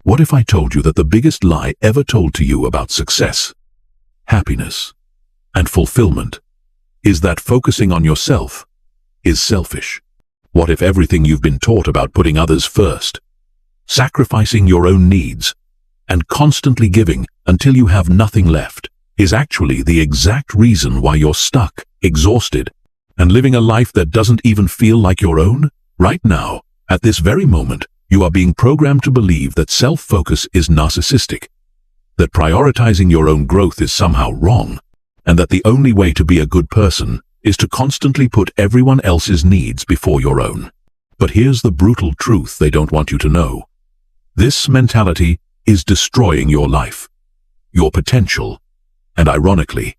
What if I told you that the biggest lie ever told to you about success, happiness, and fulfillment is that focusing on yourself is selfish? What if everything you've been taught about putting others first, sacrificing your own needs, and constantly giving until you have nothing left is actually the exact reason why you're stuck, exhausted, and living a life that doesn't even feel like your own? Right now, at this very moment, you are being programmed to believe that self-focus is narcissistic, that prioritizing your own growth is somehow wrong, and that the only way to be a good person is to constantly put everyone else's needs before your own. But here's the brutal truth they don't want you to know. This mentality is destroying your life, your potential, and ironically,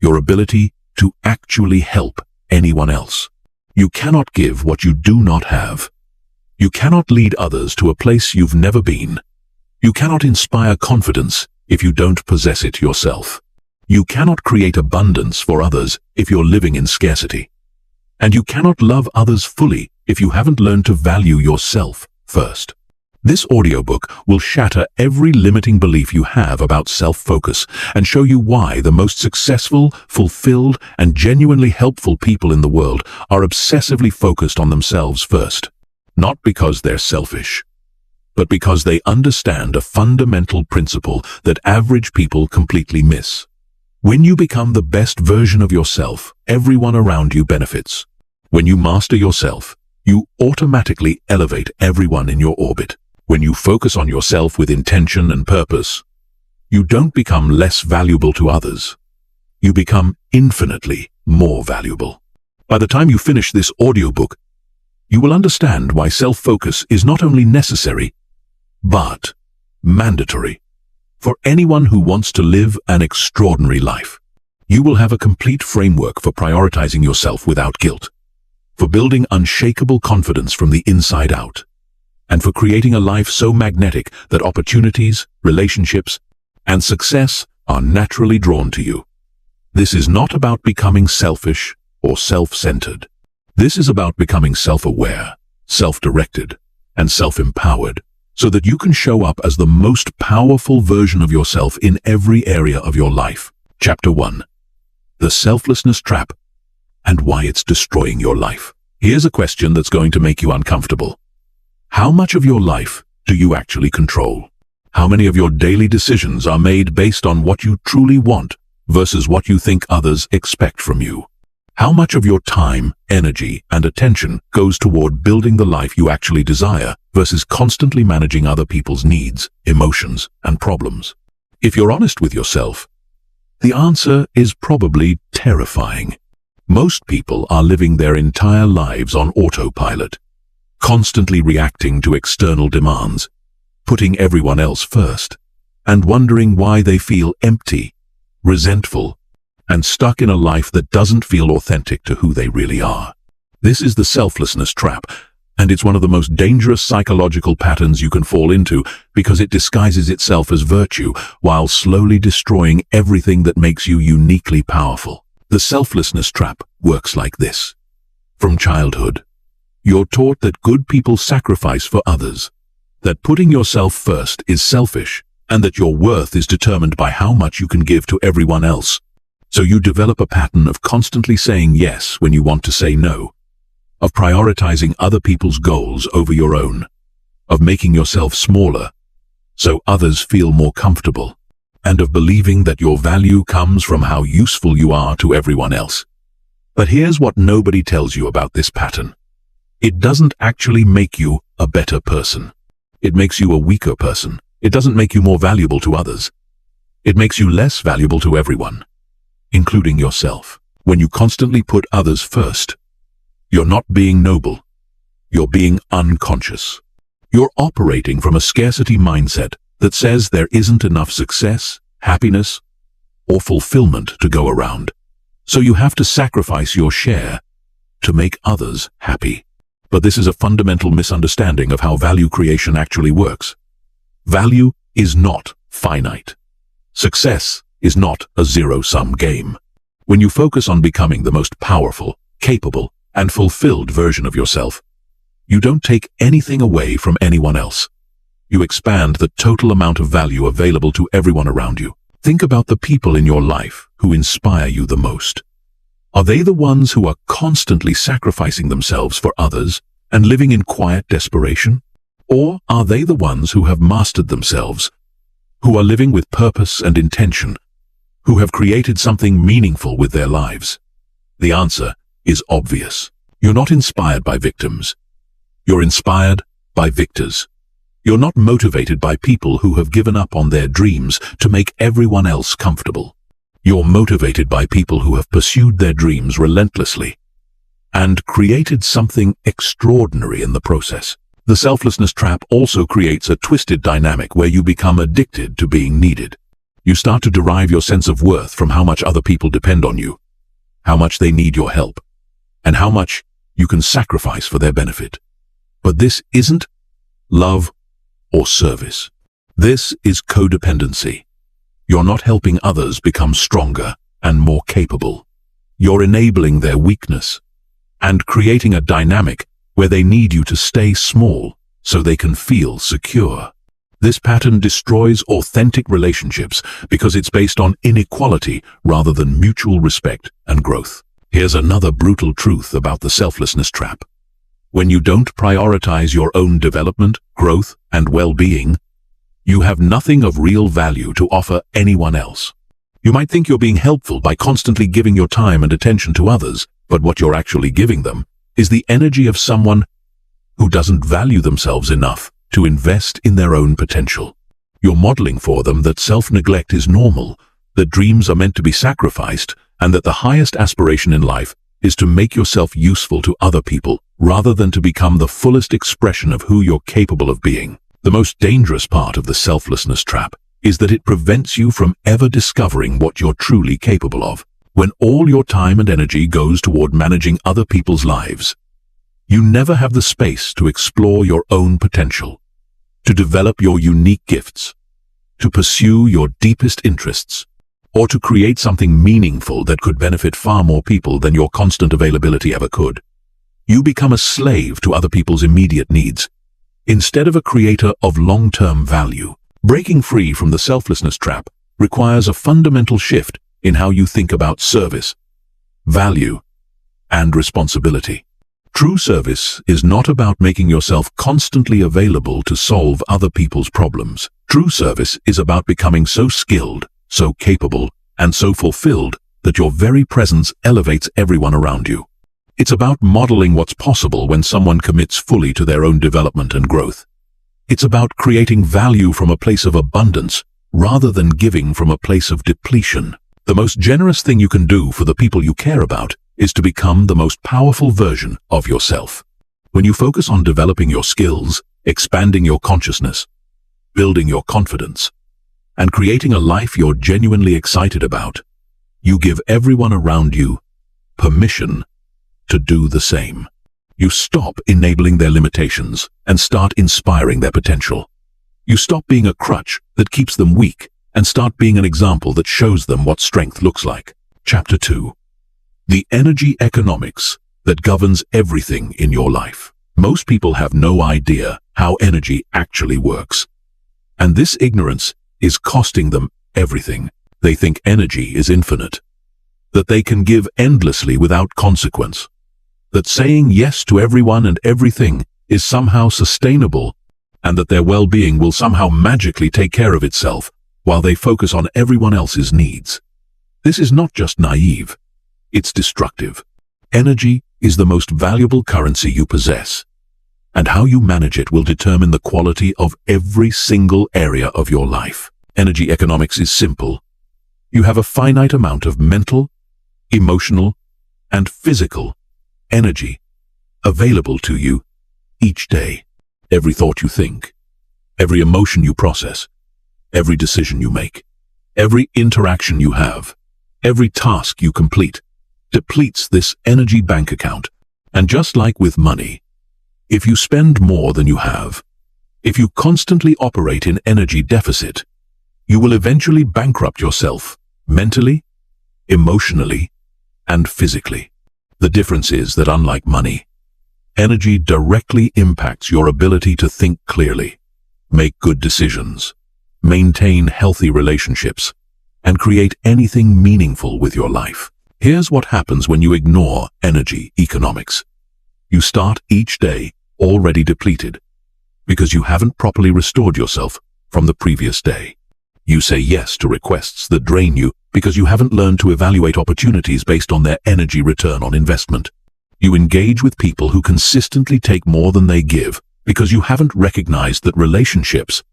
your ability to actually help anyone else. You cannot give what you do not have. You cannot lead others to a place you've never been. You cannot inspire confidence if you don't possess it yourself. You cannot create abundance for others if you're living in scarcity. And you cannot love others fully if you haven't learned to value yourself first. This audiobook will shatter every limiting belief you have about self-focus and show you why the most successful, fulfilled, and genuinely helpful people in the world are obsessively focused on themselves first. Not because they're selfish, but because they understand a fundamental principle that average people completely miss. When you become the best version of yourself, everyone around you benefits. When you master yourself, you automatically elevate everyone in your orbit. When you focus on yourself with intention and purpose, you don't become less valuable to others. You become infinitely more valuable. By the time you finish this audiobook, you will understand why self-focus is not only necessary, but mandatory for anyone who wants to live an extraordinary life. You will have a complete framework for prioritizing yourself without guilt, for building unshakable confidence from the inside out, and for creating a life so magnetic that opportunities, relationships, and success are naturally drawn to you. This is not about becoming selfish or self-centered. This is about becoming self-aware, self-directed, and self-empowered so that you can show up as the most powerful version of yourself in every area of your life. Chapter 1. The Selflessness Trap and Why It's Destroying Your Life. Here's a question that's going to make you uncomfortable. How much of your life do you actually control? How many of your daily decisions are made based on what you truly want versus what you think others expect from you? How much of your time, energy, and attention goes toward building the life you actually desire versus constantly managing other people's needs, emotions, and problems? If you're honest with yourself, the answer is probably terrifying. Most people are living their entire lives on autopilot, constantly reacting to external demands, putting everyone else first, and wondering why they feel empty, resentful, and stuck in a life that doesn't feel authentic to who they really are. This is the selflessness trap, and it's one of the most dangerous psychological patterns you can fall into because it disguises itself as virtue while slowly destroying everything that makes you uniquely powerful. The selflessness trap works like this. From childhood, you're taught that good people sacrifice for others, that putting yourself first is selfish, and that your worth is determined by how much you can give to everyone else. So you develop a pattern of constantly saying yes when you want to say no, of prioritizing other people's goals over your own, of making yourself smaller so others feel more comfortable, and of believing that your value comes from how useful you are to everyone else. But here's what nobody tells you about this pattern. It doesn't actually make you a better person. It makes you a weaker person. It doesn't make you more valuable to others. It makes you less valuable to everyone, including yourself. When you constantly put others first, you're not being noble. You're being unconscious. You're operating from a scarcity mindset that says there isn't enough success, happiness, or fulfillment to go around. So you have to sacrifice your share to make others happy. But this is a fundamental misunderstanding of how value creation actually works. Value is not finite. Success is not a zero-sum game. When you focus on becoming the most powerful, capable, and fulfilled version of yourself, you don't take anything away from anyone else. you expand the total amount of value available to everyone around you. Think about the people in your life who inspire you the most. Are they the ones who are constantly sacrificing themselves for others and living in quiet desperation? Or are they the ones who have mastered themselves, who are living with purpose and intention, who have created something meaningful with their lives? The answer is obvious. You're not inspired by victims. You're inspired by victors. You're not motivated by people who have given up on their dreams to make everyone else comfortable. You're motivated by people who have pursued their dreams relentlessly and created something extraordinary in the process. The selflessness trap also creates a twisted dynamic where you become addicted to being needed. You start to derive your sense of worth from how much other people depend on you, how much they need your help, and how much you can sacrifice for their benefit. But this isn't love or service. This is codependency. You're not helping others become stronger and more capable. You're enabling their weakness and creating a dynamic where they need you to stay small so they can feel secure. This pattern destroys authentic relationships because it's based on inequality rather than mutual respect and growth. Here's another brutal truth about the selflessness trap. When you don't prioritize your own development, growth, and well-being, you have nothing of real value to offer anyone else. You might think you're being helpful by constantly giving your time and attention to others, but what you're actually giving them is the energy of someone who doesn't value themselves enough to invest in their own potential. You're modeling for them that self-neglect is normal, that dreams are meant to be sacrificed, and that the highest aspiration in life is to make yourself useful to other people rather than to become the fullest expression of who you're capable of being. The most dangerous part of the selflessness trap is that it prevents you from ever discovering what you're truly capable of. When all your time and energy goes toward managing other people's lives, you never have the space to explore your own potential, to develop your unique gifts, to pursue your deepest interests, or to create something meaningful that could benefit far more people than your constant availability ever could. You become a slave to other people's immediate needs, instead of a creator of long-term value. Breaking free from the selflessness trap requires a fundamental shift in how you think about service, value, and responsibility. True service is not about making yourself constantly available to solve other people's problems. True service is about becoming so skilled, so capable, and so fulfilled that your very presence elevates everyone around you. It's about modeling what's possible when someone commits fully to their own development and growth. It's about creating value from a place of abundance rather than giving from a place of depletion. The most generous thing you can do for the people you care about is to become the most powerful version of yourself. When you focus on developing your skills, expanding your consciousness, building your confidence, and creating a life you're genuinely excited about, you give everyone around you permission to do the same. You stop enabling their limitations and start inspiring their potential. You stop being a crutch that keeps them weak and start being an example that shows them what strength looks like. Chapter 2. The energy economics that governs everything in your life. Most people have no idea how energy actually works. And this ignorance is costing them everything. They think energy is infinite, that they can give endlessly without consequence, that saying yes to everyone and everything is somehow sustainable, and that their well-being will somehow magically take care of itself while they focus on everyone else's needs. This is not just naive, it's destructive. Energy is the most valuable currency you possess, and how you manage it will determine the quality of every single area of your life. Energy economics is simple. You have a finite amount of mental, emotional, and physical energy available to you each day. Every thought you think, every emotion you process, every decision you make, every interaction you have, every task you complete depletes this energy bank account. And just like with money, if you spend more than you have, if you constantly operate in energy deficit, you will eventually bankrupt yourself mentally, emotionally, and physically. The difference is that unlike money, energy directly impacts your ability to think clearly, make good decisions, maintain healthy relationships, and create anything meaningful with your life. Here's what happens when you ignore energy economics. You start each day already depleted because you haven't properly restored yourself from the previous day. You say yes to requests that drain you because you haven't learned to evaluate opportunities based on their energy return on investment. You engage with people who consistently take more than they give because you haven't recognized that relationships,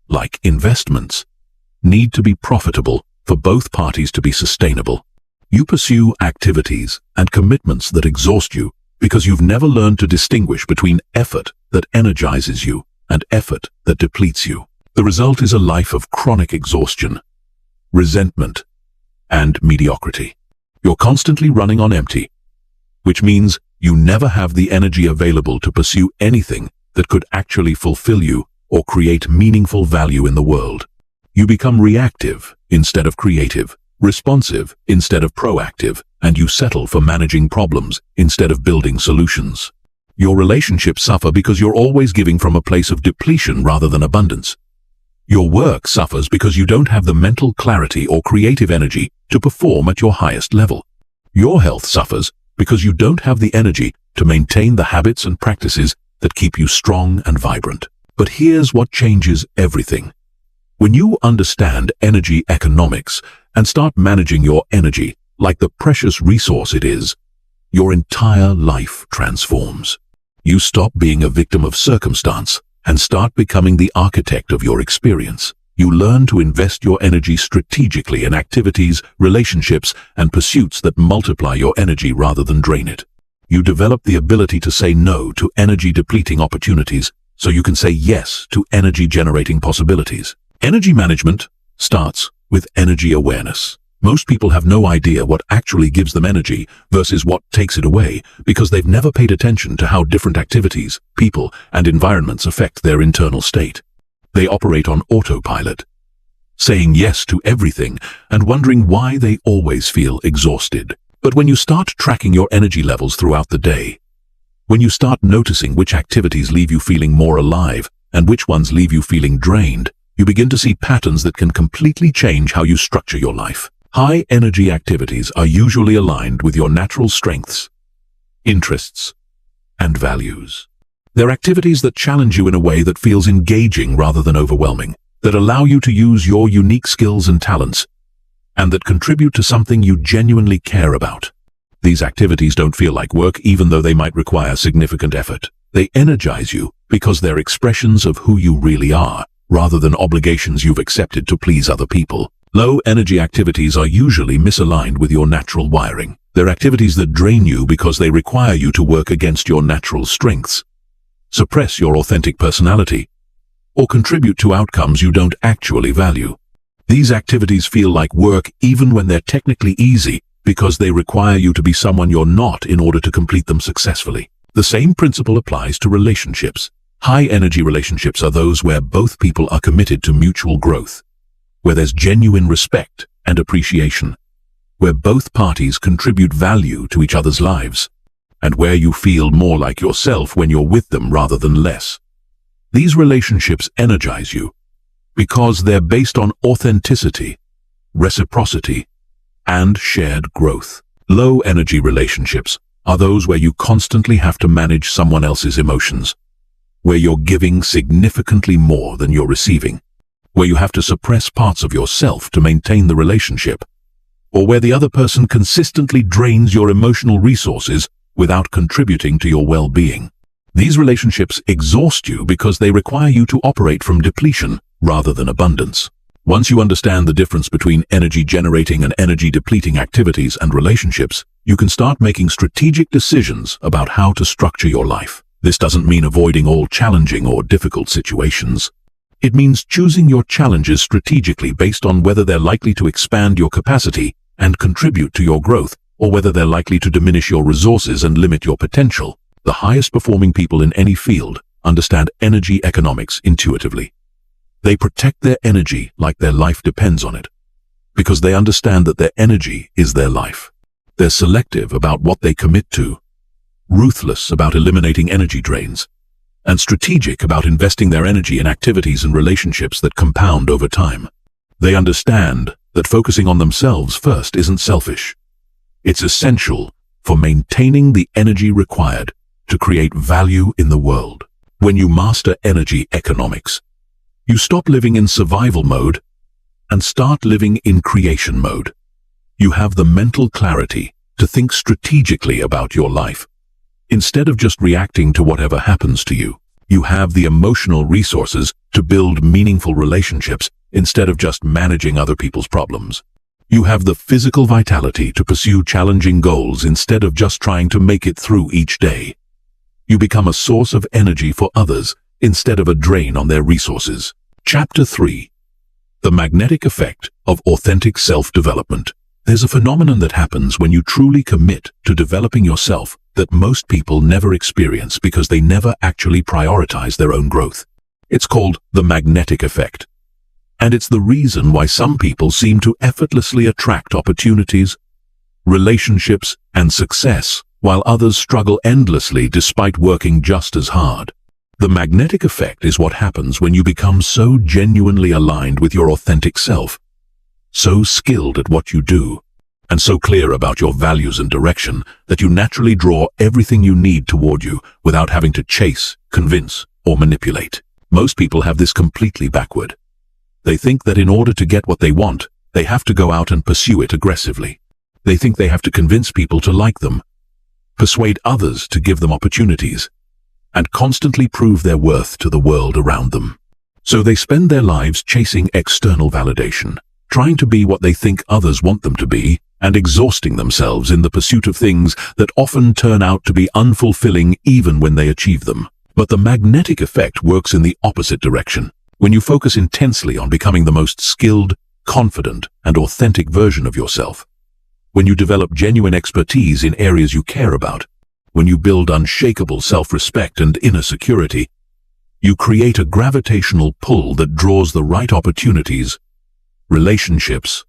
like investments, need to be profitable for both parties to be sustainable. You pursue activities and commitments that exhaust you because you've never learned to distinguish between effort that energizes you and effort that depletes you. The result is a life of chronic exhaustion, resentment, and mediocrity. You're constantly running on empty, which means you never have the energy available to pursue anything that could actually fulfill you or create meaningful value in the world. You become reactive instead of creative, responsive instead of proactive, and you settle for managing problems instead of building solutions. Your relationships suffer because you're always giving from a place of depletion rather than abundance. Your work suffers because you don't have the mental clarity or creative energy to perform at your highest level. Your health suffers because you don't have the energy to maintain the habits and practices that keep you strong and vibrant. But here's what changes everything. When you understand energy economics and start managing your energy like the precious resource it is, your entire life transforms. You stop being a victim of circumstance and start becoming the architect of your experience. You learn to invest your energy strategically in activities, relationships, and pursuits that multiply your energy rather than drain it. You develop the ability to say no to energy-depleting opportunities so you can say yes to energy-generating possibilities. Energy management starts with energy awareness. Most people have no idea what actually gives them energy versus what takes it away because they've never paid attention to how different activities, people, and environments affect their internal state. They operate on autopilot, saying yes to everything and wondering why they always feel exhausted. But when you start tracking your energy levels throughout the day, when you start noticing which activities leave you feeling more alive and which ones leave you feeling drained, you begin to see patterns that can completely change how you structure your life. High-energy activities are usually aligned with your natural strengths, interests, and values. They're activities that challenge you in a way that feels engaging rather than overwhelming, that allow you to use your unique skills and talents, and that contribute to something you genuinely care about. These activities don't feel like work even though they might require significant effort. They energize you because they're expressions of who you really are, rather than obligations you've accepted to please other people. Low-energy activities are usually misaligned with your natural wiring. They're activities that drain you because they require you to work against your natural strengths, suppress your authentic personality, or contribute to outcomes you don't actually value. These activities feel like work even when they're technically easy because they require you to be someone you're not in order to complete them successfully. The same principle applies to relationships. High-energy relationships are those where both people are committed to mutual growth, where there's genuine respect and appreciation, where both parties contribute value to each other's lives, and where you feel more like yourself when you're with them rather than less. These relationships energize you because they're based on authenticity, reciprocity, and shared growth. Low-energy relationships are those where you constantly have to manage someone else's emotions, where you're giving significantly more than you're receiving, where you have to suppress parts of yourself to maintain the relationship, or where the other person consistently drains your emotional resources without contributing to your well-being. These relationships exhaust you because they require you to operate from depletion rather than abundance. Once you understand the difference between energy-generating and energy-depleting activities and relationships, you can start making strategic decisions about how to structure your life. This doesn't mean avoiding all challenging or difficult situations. It means choosing your challenges strategically based on whether they're likely to expand your capacity and contribute to your growth, or whether they're likely to diminish your resources and limit your potential. The highest performing people in any field understand energy economics intuitively. They protect their energy like their life depends on it, because they understand that their energy is their life. They're selective about what they commit to, ruthless about eliminating energy drains, and strategic about investing their energy in activities and relationships that compound over time. They understand that focusing on themselves first isn't selfish. It's essential for maintaining the energy required to create value in the world. When you master energy economics, you stop living in survival mode and start living in creation mode. You have the mental clarity to think strategically about your life. Instead of just reacting to whatever happens to you, you have the emotional resources to build meaningful relationships instead of just managing other people's problems. You have the physical vitality to pursue challenging goals instead of just trying to make it through each day. You become a source of energy for others instead of a drain on their resources. Chapter 3. The magnetic effect of authentic self-development. There's a phenomenon that happens when you truly commit to developing yourself that most people never experience because they never actually prioritize their own growth. It's called the magnetic effect. And it's the reason why some people seem to effortlessly attract opportunities, relationships, and success, while others struggle endlessly despite working just as hard. The magnetic effect is what happens when you become so genuinely aligned with your authentic self, so skilled at what you do, and so clear about your values and direction that you naturally draw everything you need toward you without having to chase, convince, or manipulate. Most people have this completely backward. They think that in order to get what they want, they have to go out and pursue it aggressively. They think they have to convince people to like them, persuade others to give them opportunities, and constantly prove their worth to the world around them. So they spend their lives chasing external validation, trying to be what they think others want them to be, and exhausting themselves in the pursuit of things that often turn out to be unfulfilling even when they achieve them. But the magnetic effect works in the opposite direction. When you focus intensely on becoming the most skilled, confident, and authentic version of yourself, when you develop genuine expertise in areas you care about, when you build unshakable self-respect and inner security, you create a gravitational pull that draws the right opportunities, relationships,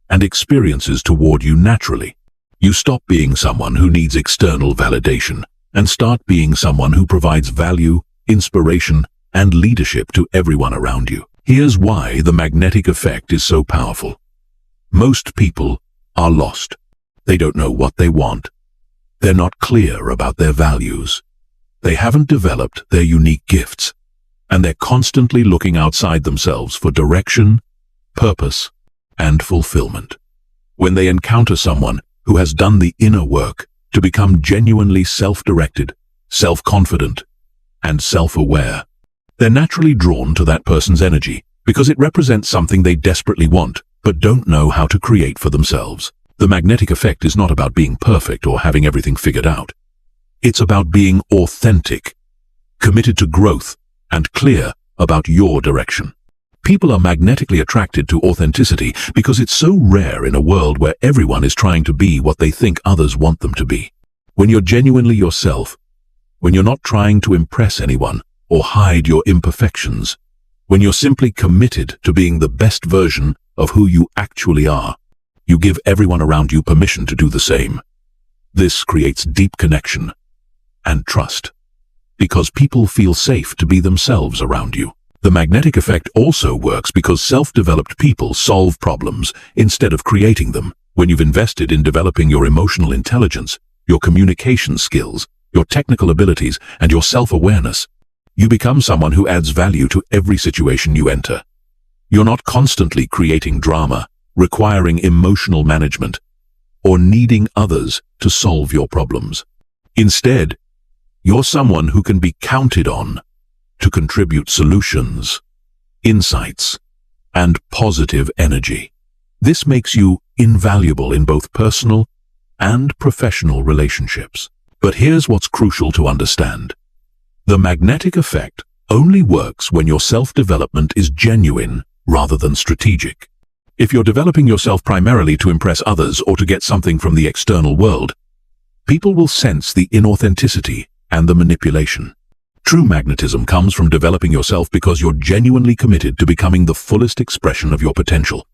and experiences toward you naturally. You stop being someone who needs external validation and start being someone who provides value, inspiration, and leadership to everyone around you. Here's why the magnetic effect is so powerful. Most people are lost. They don't know what they want. They're not clear about their values. They haven't developed their unique gifts, and they're constantly looking outside themselves for direction, purpose, and fulfillment. When they encounter someone who has done the inner work to become genuinely self-directed, self-confident, and self-aware, they're naturally drawn to that person's energy because it represents something they desperately want but don't know how to create for themselves. The magnetic effect is not about being perfect or having everything figured out. It's about being authentic, committed to growth, and clear about your direction. People are magnetically attracted to authenticity because it's so rare in a world where everyone is trying to be what they think others want them to be. When you're genuinely yourself, when you're not trying to impress anyone or hide your imperfections, when you're simply committed to being the best version of who you actually are, you give everyone around you permission to do the same. This creates deep connection and trust because people feel safe to be themselves around you. The magnetic effect also works because self-developed people solve problems instead of creating them. When you've invested in developing your emotional intelligence, your communication skills, your technical abilities, and your self-awareness, you become someone who adds value to every situation you enter. You're not constantly creating drama, requiring emotional management, or needing others to solve your problems. Instead, you're someone who can be counted on to contribute solutions, insights, and positive energy. This makes you invaluable in both personal and professional relationships. But here's what's crucial to understand. The magnetic effect only works when your self-development is genuine rather than strategic. If you're developing yourself primarily to impress others or to get something from the external world, people will sense the inauthenticity and the manipulation. True magnetism comes from developing yourself because you're genuinely committed to becoming the fullest expression of your potential,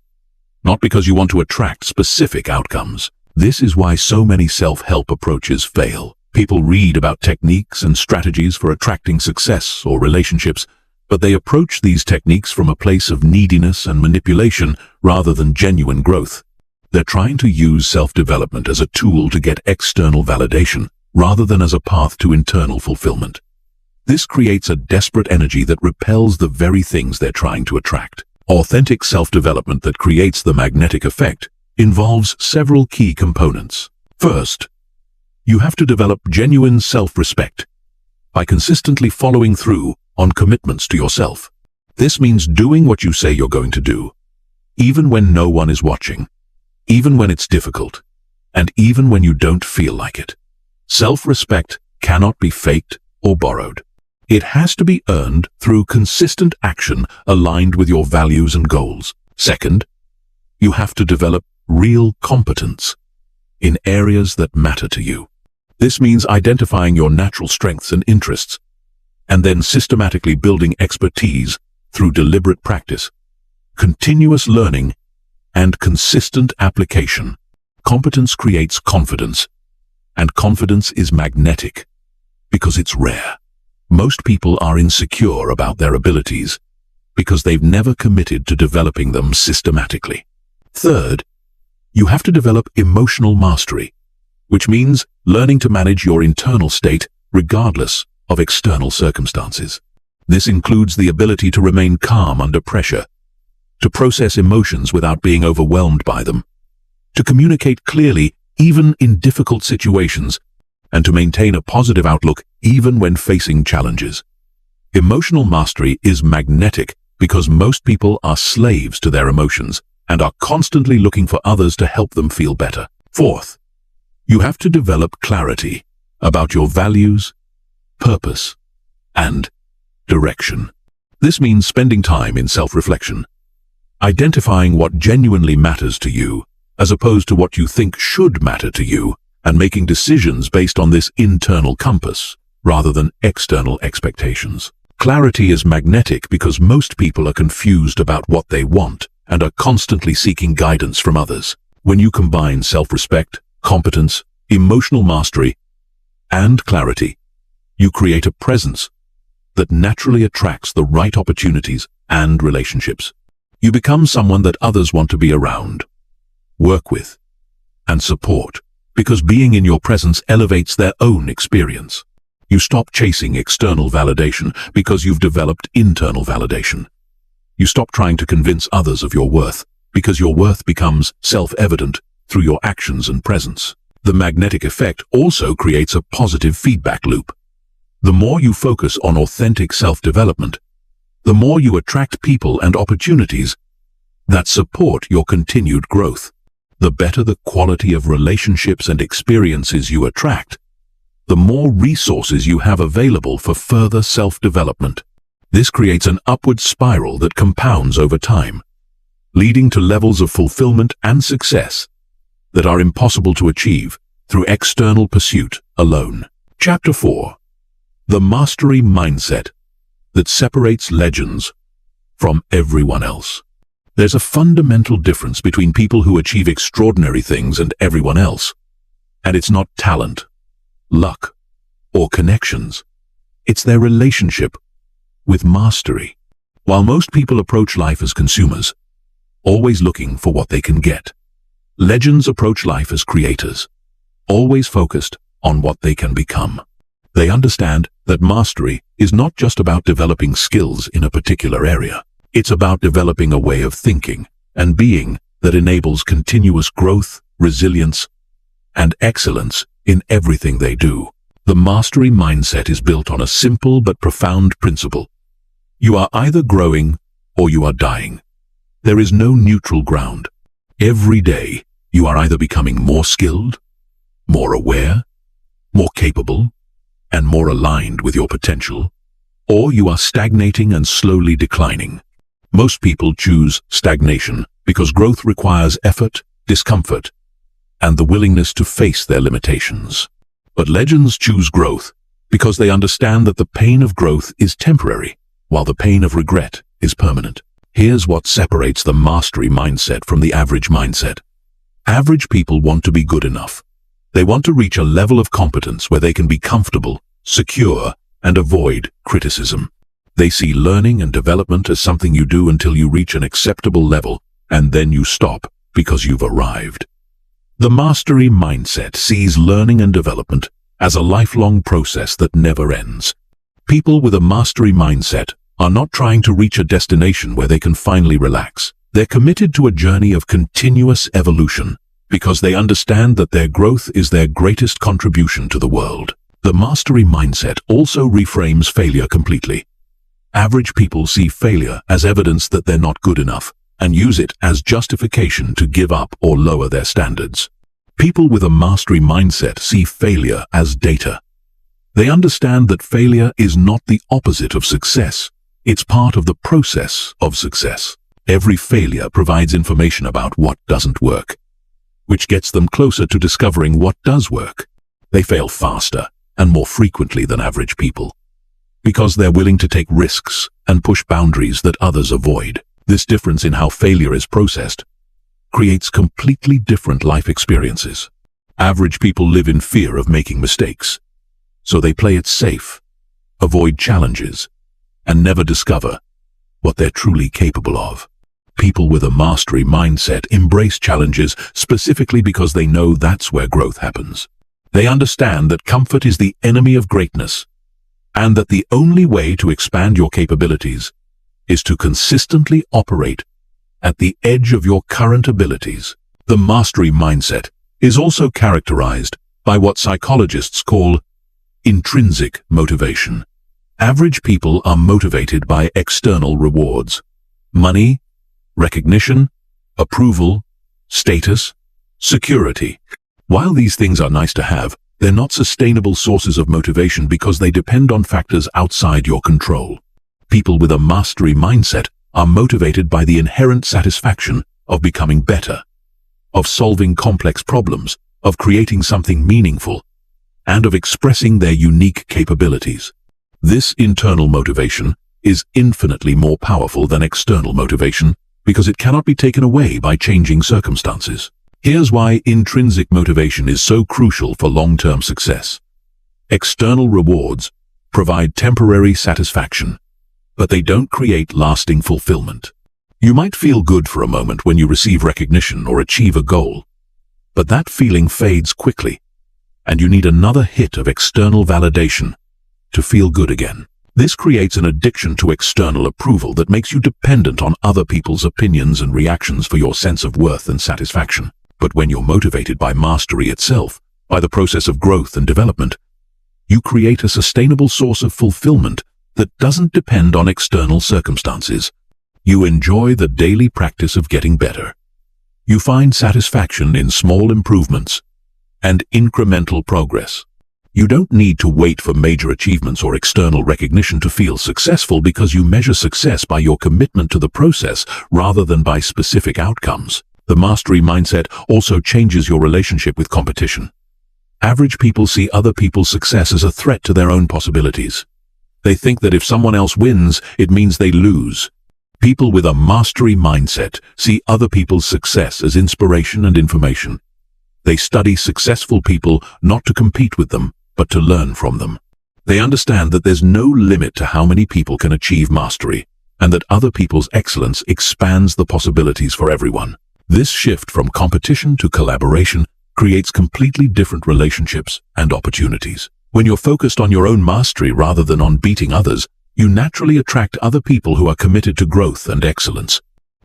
not because you want to attract specific outcomes. This is why so many self-help approaches fail. People read about techniques and strategies for attracting success or relationships, but they approach these techniques from a place of neediness and manipulation rather than genuine growth. They're trying to use self-development as a tool to get external validation, rather than as a path to internal fulfillment. This creates a desperate energy that repels the very things they're trying to attract. Authentic self-development that creates the magnetic effect involves several key components. First, you have to develop genuine self-respect by consistently following through on commitments to yourself. This means doing what you say you're going to do, even when no one is watching, even when it's difficult, and even when you don't feel like it. Self-respect cannot be faked or borrowed. It has to be earned through consistent action aligned with your values and goals. Second, you have to develop real competence in areas that matter to you. This means identifying your natural strengths and interests, and then systematically building expertise through deliberate practice, continuous learning, and consistent application. Competence creates confidence, and confidence is magnetic because it's rare. Most people are insecure about their abilities because they've never committed to developing them systematically. Third, you have to develop emotional mastery, which means learning to manage your internal state regardless of external circumstances. This includes the ability to remain calm under pressure, to process emotions without being overwhelmed by them, to communicate clearly even in difficult situations, and to maintain a positive outlook even when facing challenges. Emotional mastery is magnetic because most people are slaves to their emotions and are constantly looking for others to help them feel better. Fourth, you have to develop clarity about your values, purpose, and direction. This means spending time in self-reflection, identifying what genuinely matters to you, as opposed to what you think should matter to you, and making decisions based on this internal compass, rather than external expectations. Clarity is magnetic because most people are confused about what they want and are constantly seeking guidance from others. When you combine self-respect, competence, emotional mastery, and clarity, you create a presence that naturally attracts the right opportunities and relationships. You become someone that others want to be around, work with, and support, because being in your presence elevates their own experience. You stop chasing external validation because you've developed internal validation. You stop trying to convince others of your worth because your worth becomes self-evident through your actions and presence. The magnetic effect also creates a positive feedback loop. The more you focus on authentic self-development, the more you attract people and opportunities that support your continued growth. The better the quality of relationships and experiences you attract, the more resources you have available for further self-development. This creates an upward spiral that compounds over time, leading to levels of fulfillment and success that are impossible to achieve through external pursuit alone. Chapter 4. The Mastery Mindset that separates legends from everyone else. There's a fundamental difference between people who achieve extraordinary things and everyone else. And it's not talent, luck, or connections. It's their relationship with mastery. While most people approach life as consumers, always looking for what they can get, legends approach life as creators, always focused on what they can become. They understand that mastery is not just about developing skills in a particular area. It's about developing a way of thinking and being that enables continuous growth, resilience, and excellence in everything they do. The mastery mindset is built on a simple but profound principle. You are either growing or you are dying. There is no neutral ground. Every day, you are either becoming more skilled, more aware, more capable, and more aligned with your potential, or you are stagnating and slowly declining. Most people choose stagnation because growth requires effort, discomfort, and the willingness to face their limitations. But legends choose growth because they understand that the pain of growth is temporary, while the pain of regret is permanent. Here's what separates the mastery mindset from the average mindset. Average people want to be good enough. They want to reach a level of competence where they can be comfortable, secure, and avoid criticism. They see learning and development as something you do until you reach an acceptable level, and then you stop because you've arrived. The mastery mindset sees learning and development as a lifelong process that never ends. People with a mastery mindset are not trying to reach a destination where they can finally relax. They're committed to a journey of continuous evolution because they understand that their growth is their greatest contribution to the world. The mastery mindset also reframes failure completely. Average people see failure as evidence that they're not good enough and use it as justification to give up or lower their standards. People with a mastery mindset see failure as data. They understand that failure is not the opposite of success. It's part of the process of success. Every failure provides information about what doesn't work, which gets them closer to discovering what does work. They fail faster and more frequently than average people because they're willing to take risks and push boundaries that others avoid. This difference in how failure is processed creates completely different life experiences. Average people live in fear of making mistakes, so they play it safe, avoid challenges, and never discover what they're truly capable of. People with a mastery mindset embrace challenges specifically because they know that's where growth happens. They understand that comfort is the enemy of greatness, and that the only way to expand your capabilities is to consistently operate at the edge of your current abilities. The mastery mindset is also characterized by what psychologists call intrinsic motivation. Average people are motivated by external rewards: money, recognition, approval, status, security. While these things are nice to have, they're not sustainable sources of motivation because they depend on factors outside your control. People with a mastery mindset are motivated by the inherent satisfaction of becoming better, of solving complex problems, of creating something meaningful, and of expressing their unique capabilities. This internal motivation is infinitely more powerful than external motivation because it cannot be taken away by changing circumstances. Here's why intrinsic motivation is so crucial for long-term success. External rewards provide temporary satisfaction, but they don't create lasting fulfillment. You might feel good for a moment when you receive recognition or achieve a goal, but that feeling fades quickly, and you need another hit of external validation to feel good again. This creates an addiction to external approval that makes you dependent on other people's opinions and reactions for your sense of worth and satisfaction. But when you're motivated by mastery itself, by the process of growth and development, you create a sustainable source of fulfillment that doesn't depend on external circumstances. You enjoy the daily practice of getting better. You find satisfaction in small improvements and incremental progress. You don't need to wait for major achievements or external recognition to feel successful because you measure success by your commitment to the process rather than by specific outcomes. The mastery mindset also changes your relationship with competition. Average people see other people's success as a threat to their own possibilities. They think that if someone else wins, it means they lose. People with a mastery mindset see other people's success as inspiration and information. They study successful people not to compete with them, but to learn from them. They understand that there's no limit to how many people can achieve mastery, and that other people's excellence expands the possibilities for everyone. This shift from competition to collaboration creates completely different relationships and opportunities. When you're focused on your own mastery rather than on beating others, you naturally attract other people who are committed to growth and excellence.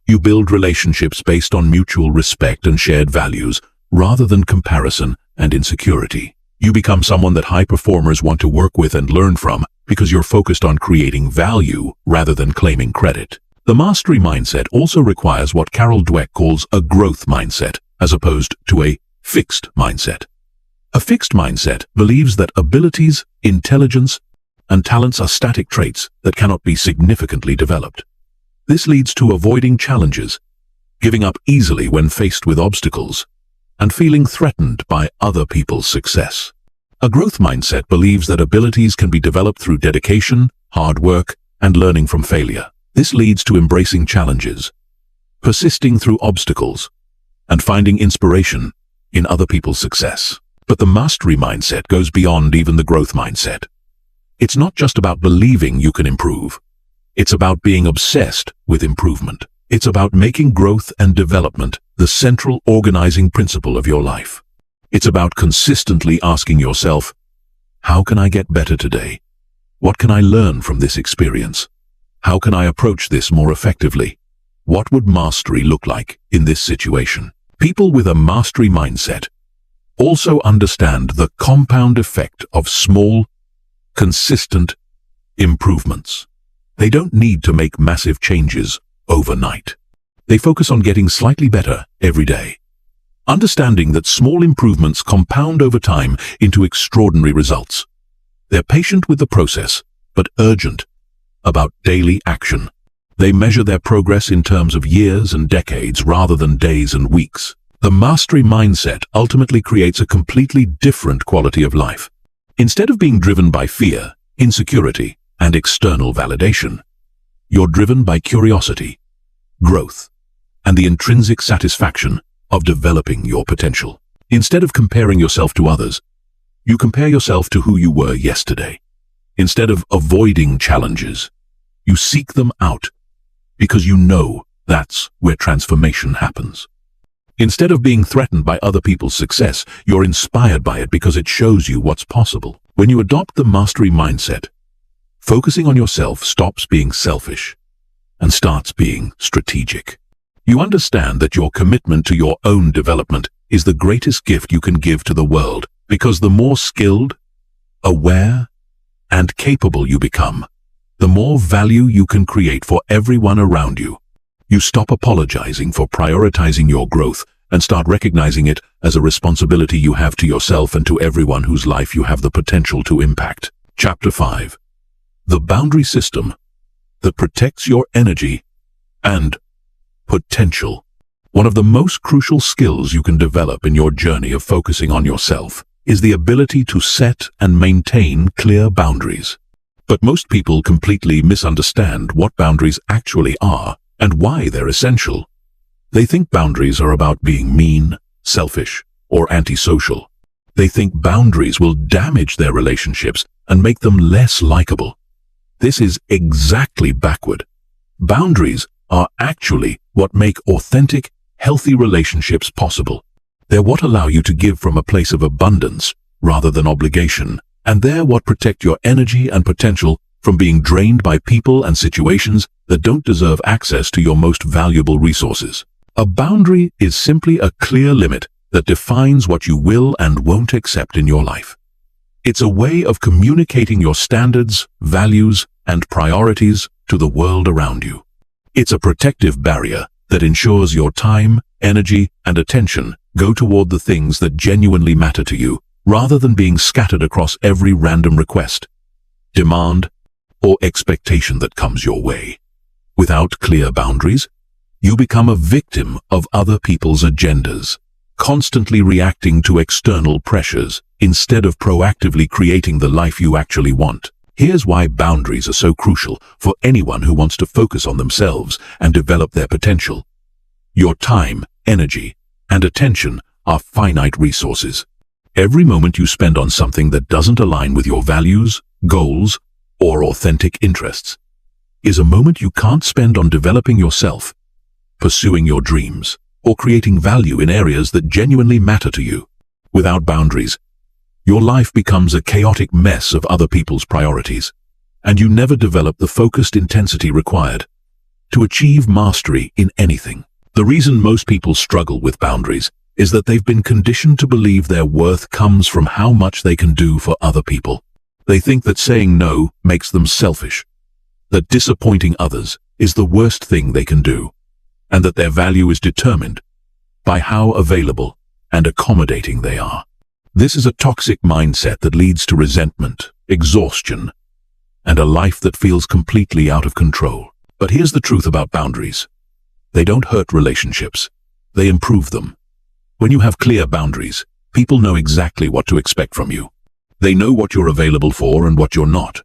You build relationships based on mutual respect and shared values, rather than comparison and insecurity. You become someone that high performers want to work with and learn from because you're focused on creating value rather than claiming credit. The mastery mindset also requires what Carol Dweck calls a growth mindset, as opposed to a fixed mindset. A fixed mindset believes that abilities, intelligence, and talents are static traits that cannot be significantly developed. This leads to avoiding challenges, giving up easily when faced with obstacles, and feeling threatened by other people's success. A growth mindset believes that abilities can be developed through dedication, hard work, and learning from failure. This leads to embracing challenges, persisting through obstacles, and finding inspiration in other people's success. But the mastery mindset goes beyond even the growth mindset. It's not just about believing you can improve. It's about being obsessed with improvement. It's about making growth and development the central organizing principle of your life. It's about consistently asking yourself, how can I get better today? What can I learn from this experience? How can I approach this more effectively? What would mastery look like in this situation? People with a mastery mindset also understand the compound effect of small, consistent improvements. They don't need to make massive changes overnight. They focus on getting slightly better every day, understanding that small improvements compound over time into extraordinary results. They're patient with the process, but urgent about daily action. They measure their progress in terms of years and decades rather than days and weeks. The mastery mindset ultimately creates a completely different quality of life. Instead of being driven by fear, insecurity, and external validation, you're driven by curiosity, growth, and the intrinsic satisfaction of developing your potential. Instead of comparing yourself to others, you compare yourself to who you were yesterday. Instead of avoiding challenges, you seek them out because you know that's where transformation happens. Instead of being threatened by other people's success, you're inspired by it because it shows you what's possible. When you adopt the mastery mindset, focusing on yourself stops being selfish and starts being strategic. You understand that your commitment to your own development is the greatest gift you can give to the world, because the more skilled, aware, and capable you become, the more value you can create for everyone around you. You stop apologizing for prioritizing your growth and start recognizing it as a responsibility you have to yourself and to everyone whose life you have the potential to impact. Chapter 5. The boundary system that protects your energy and potential. One of the most crucial skills you can develop in your journey of focusing on yourself is the ability to set and maintain clear boundaries. But most people completely misunderstand what boundaries actually are and why they're essential. They think boundaries are about being mean, selfish, or antisocial. They think boundaries will damage their relationships and make them less likable. This is exactly backward. Boundaries are actually what make authentic, healthy relationships possible. They're what allow you to give from a place of abundance rather than obligation, and they're what protect your energy and potential from being drained by people and situations that don't deserve access to your most valuable resources. A boundary is simply a clear limit that defines what you will and won't accept in your life. It's a way of communicating your standards, values, and priorities to the world around you. It's a protective barrier that ensures your time, energy, and attention go toward the things that genuinely matter to you, rather than being scattered across every random request, demand, or expectation that comes your way. Without clear boundaries, you become a victim of other people's agendas, constantly reacting to external pressures instead of proactively creating the life you actually want. Here's why boundaries are so crucial for anyone who wants to focus on themselves and develop their potential. Your time, energy, and attention are finite resources. Every moment you spend on something that doesn't align with your values, goals, or authentic interests is a moment you can't spend on developing yourself, pursuing your dreams, or creating value in areas that genuinely matter to you. Without boundaries, your life becomes a chaotic mess of other people's priorities, and you never develop the focused intensity required to achieve mastery in anything. The reason most people struggle with boundaries is that they've been conditioned to believe their worth comes from how much they can do for other people. They think that saying no makes them selfish, that disappointing others is the worst thing they can do, and that their value is determined by how available and accommodating they are. This is a toxic mindset that leads to resentment, exhaustion, and a life that feels completely out of control. But here's the truth about boundaries. They don't hurt relationships. They improve them. When you have clear boundaries, people know exactly what to expect from you. They know what you're available for and what you're not.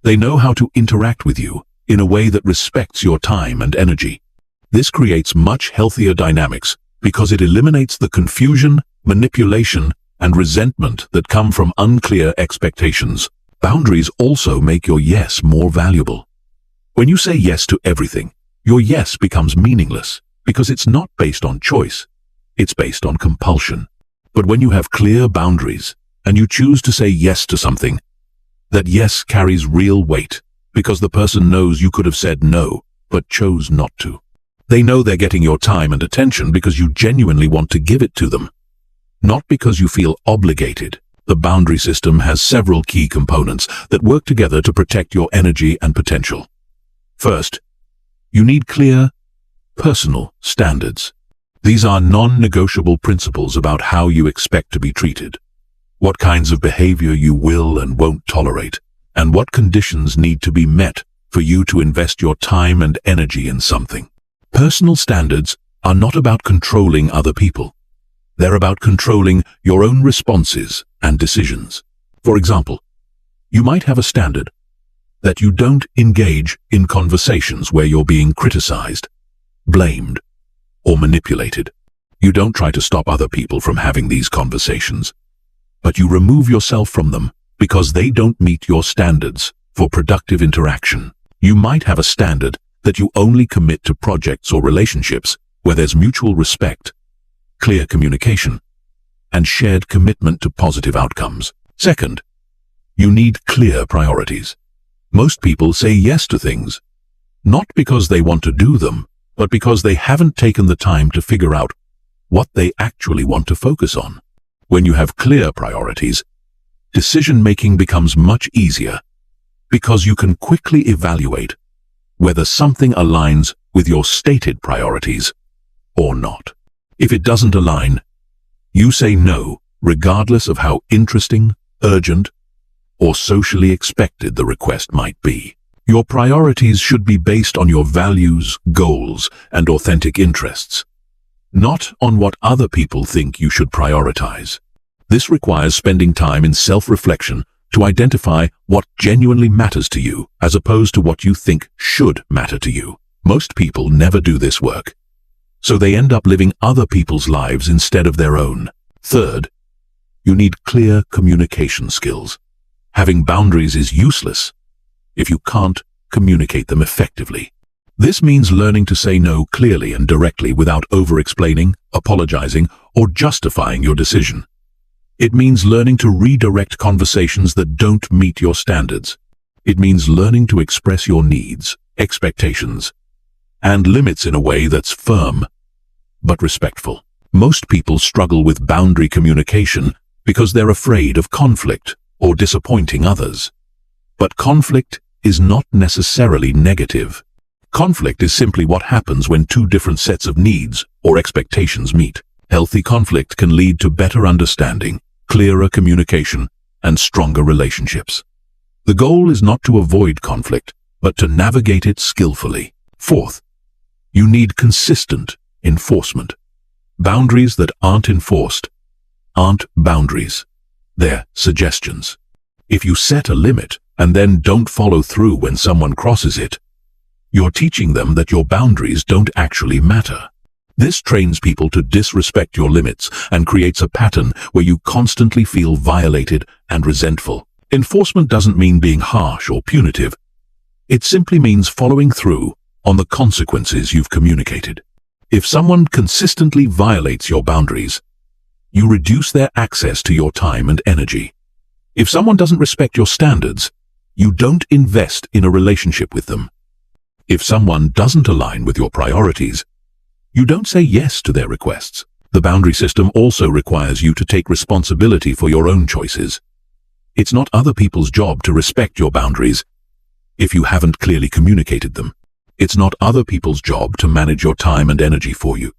They know how to interact with you in a way that respects your time and energy. This creates much healthier dynamics because it eliminates the confusion, manipulation, and resentment that come from unclear expectations. Boundaries also make your yes more valuable. When you say yes to everything, your yes becomes meaningless because it's not based on choice. It's based on compulsion. But when you have clear boundaries and you choose to say yes to something, that yes carries real weight because the person knows you could have said no, but chose not to. They know they're getting your time and attention because you genuinely want to give it to them, not because you feel obligated. The boundary system has several key components that work together to protect your energy and potential. First, you need clear, personal standards. These are non-negotiable principles about how you expect to be treated, what kinds of behavior you will and won't tolerate, and what conditions need to be met for you to invest your time and energy in something. Personal standards are not about controlling other people. They're about controlling your own responses and decisions. For example, you might have a standard that you don't engage in conversations where you're being criticized, blamed, or manipulated. You don't try to stop other people from having these conversations, but you remove yourself from them because they don't meet your standards for productive interaction. You might have a standard that you only commit to projects or relationships where there's mutual respect, clear communication, and shared commitment to positive outcomes. Second, you need clear priorities. Most people say yes to things, not because they want to do them, but because they haven't taken the time to figure out what they actually want to focus on. When you have clear priorities, decision-making becomes much easier because you can quickly evaluate whether something aligns with your stated priorities or not. If it doesn't align, you say no, regardless of how interesting, urgent, or socially expected the request might be. Your priorities should be based on your values, goals, and authentic interests, not on what other people think you should prioritize. This requires spending time in self-reflection to identify what genuinely matters to you as opposed to what you think should matter to you. Most people never do this work, so they end up living other people's lives instead of their own. Third, you need clear communication skills. Having boundaries is useless if you can't communicate them effectively. This means learning to say no clearly and directly without over-explaining, apologizing, or justifying your decision. It means learning to redirect conversations that don't meet your standards. It means learning to express your needs, expectations, and limits in a way that's firm but respectful. Most people struggle with boundary communication because they're afraid of conflict or disappointing others. But conflict is not necessarily negative. Conflict is simply what happens when two different sets of needs or expectations meet. Healthy conflict can lead to better understanding, clearer communication, and stronger relationships. The goal is not to avoid conflict, but to navigate it skillfully. Fourth, you need consistent enforcement. Boundaries that aren't enforced aren't boundaries. They're suggestions. If you set a limit and then don't follow through when someone crosses it, you're teaching them that your boundaries don't actually matter. This trains people to disrespect your limits and creates a pattern where you constantly feel violated and resentful. Enforcement doesn't mean being harsh or punitive. It simply means following through on the consequences you've communicated. If someone consistently violates your boundaries, you reduce their access to your time and energy. If someone doesn't respect your standards, you don't invest in a relationship with them. If someone doesn't align with your priorities, you don't say yes to their requests. The boundary system also requires you to take responsibility for your own choices. It's not other people's job to respect your boundaries if you haven't clearly communicated them. It's not other people's job to manage your time and energy for you.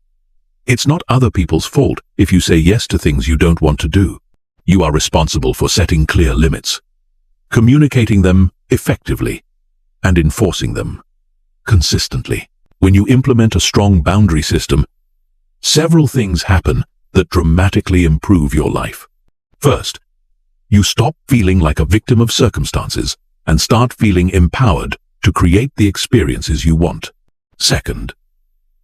It's not other people's fault if you say yes to things you don't want to do. You are responsible for setting clear limits, communicating them effectively, and enforcing them consistently. When you implement a strong boundary system, several things happen that dramatically improve your life. First, you stop feeling like a victim of circumstances and start feeling empowered to create the experiences you want. Second,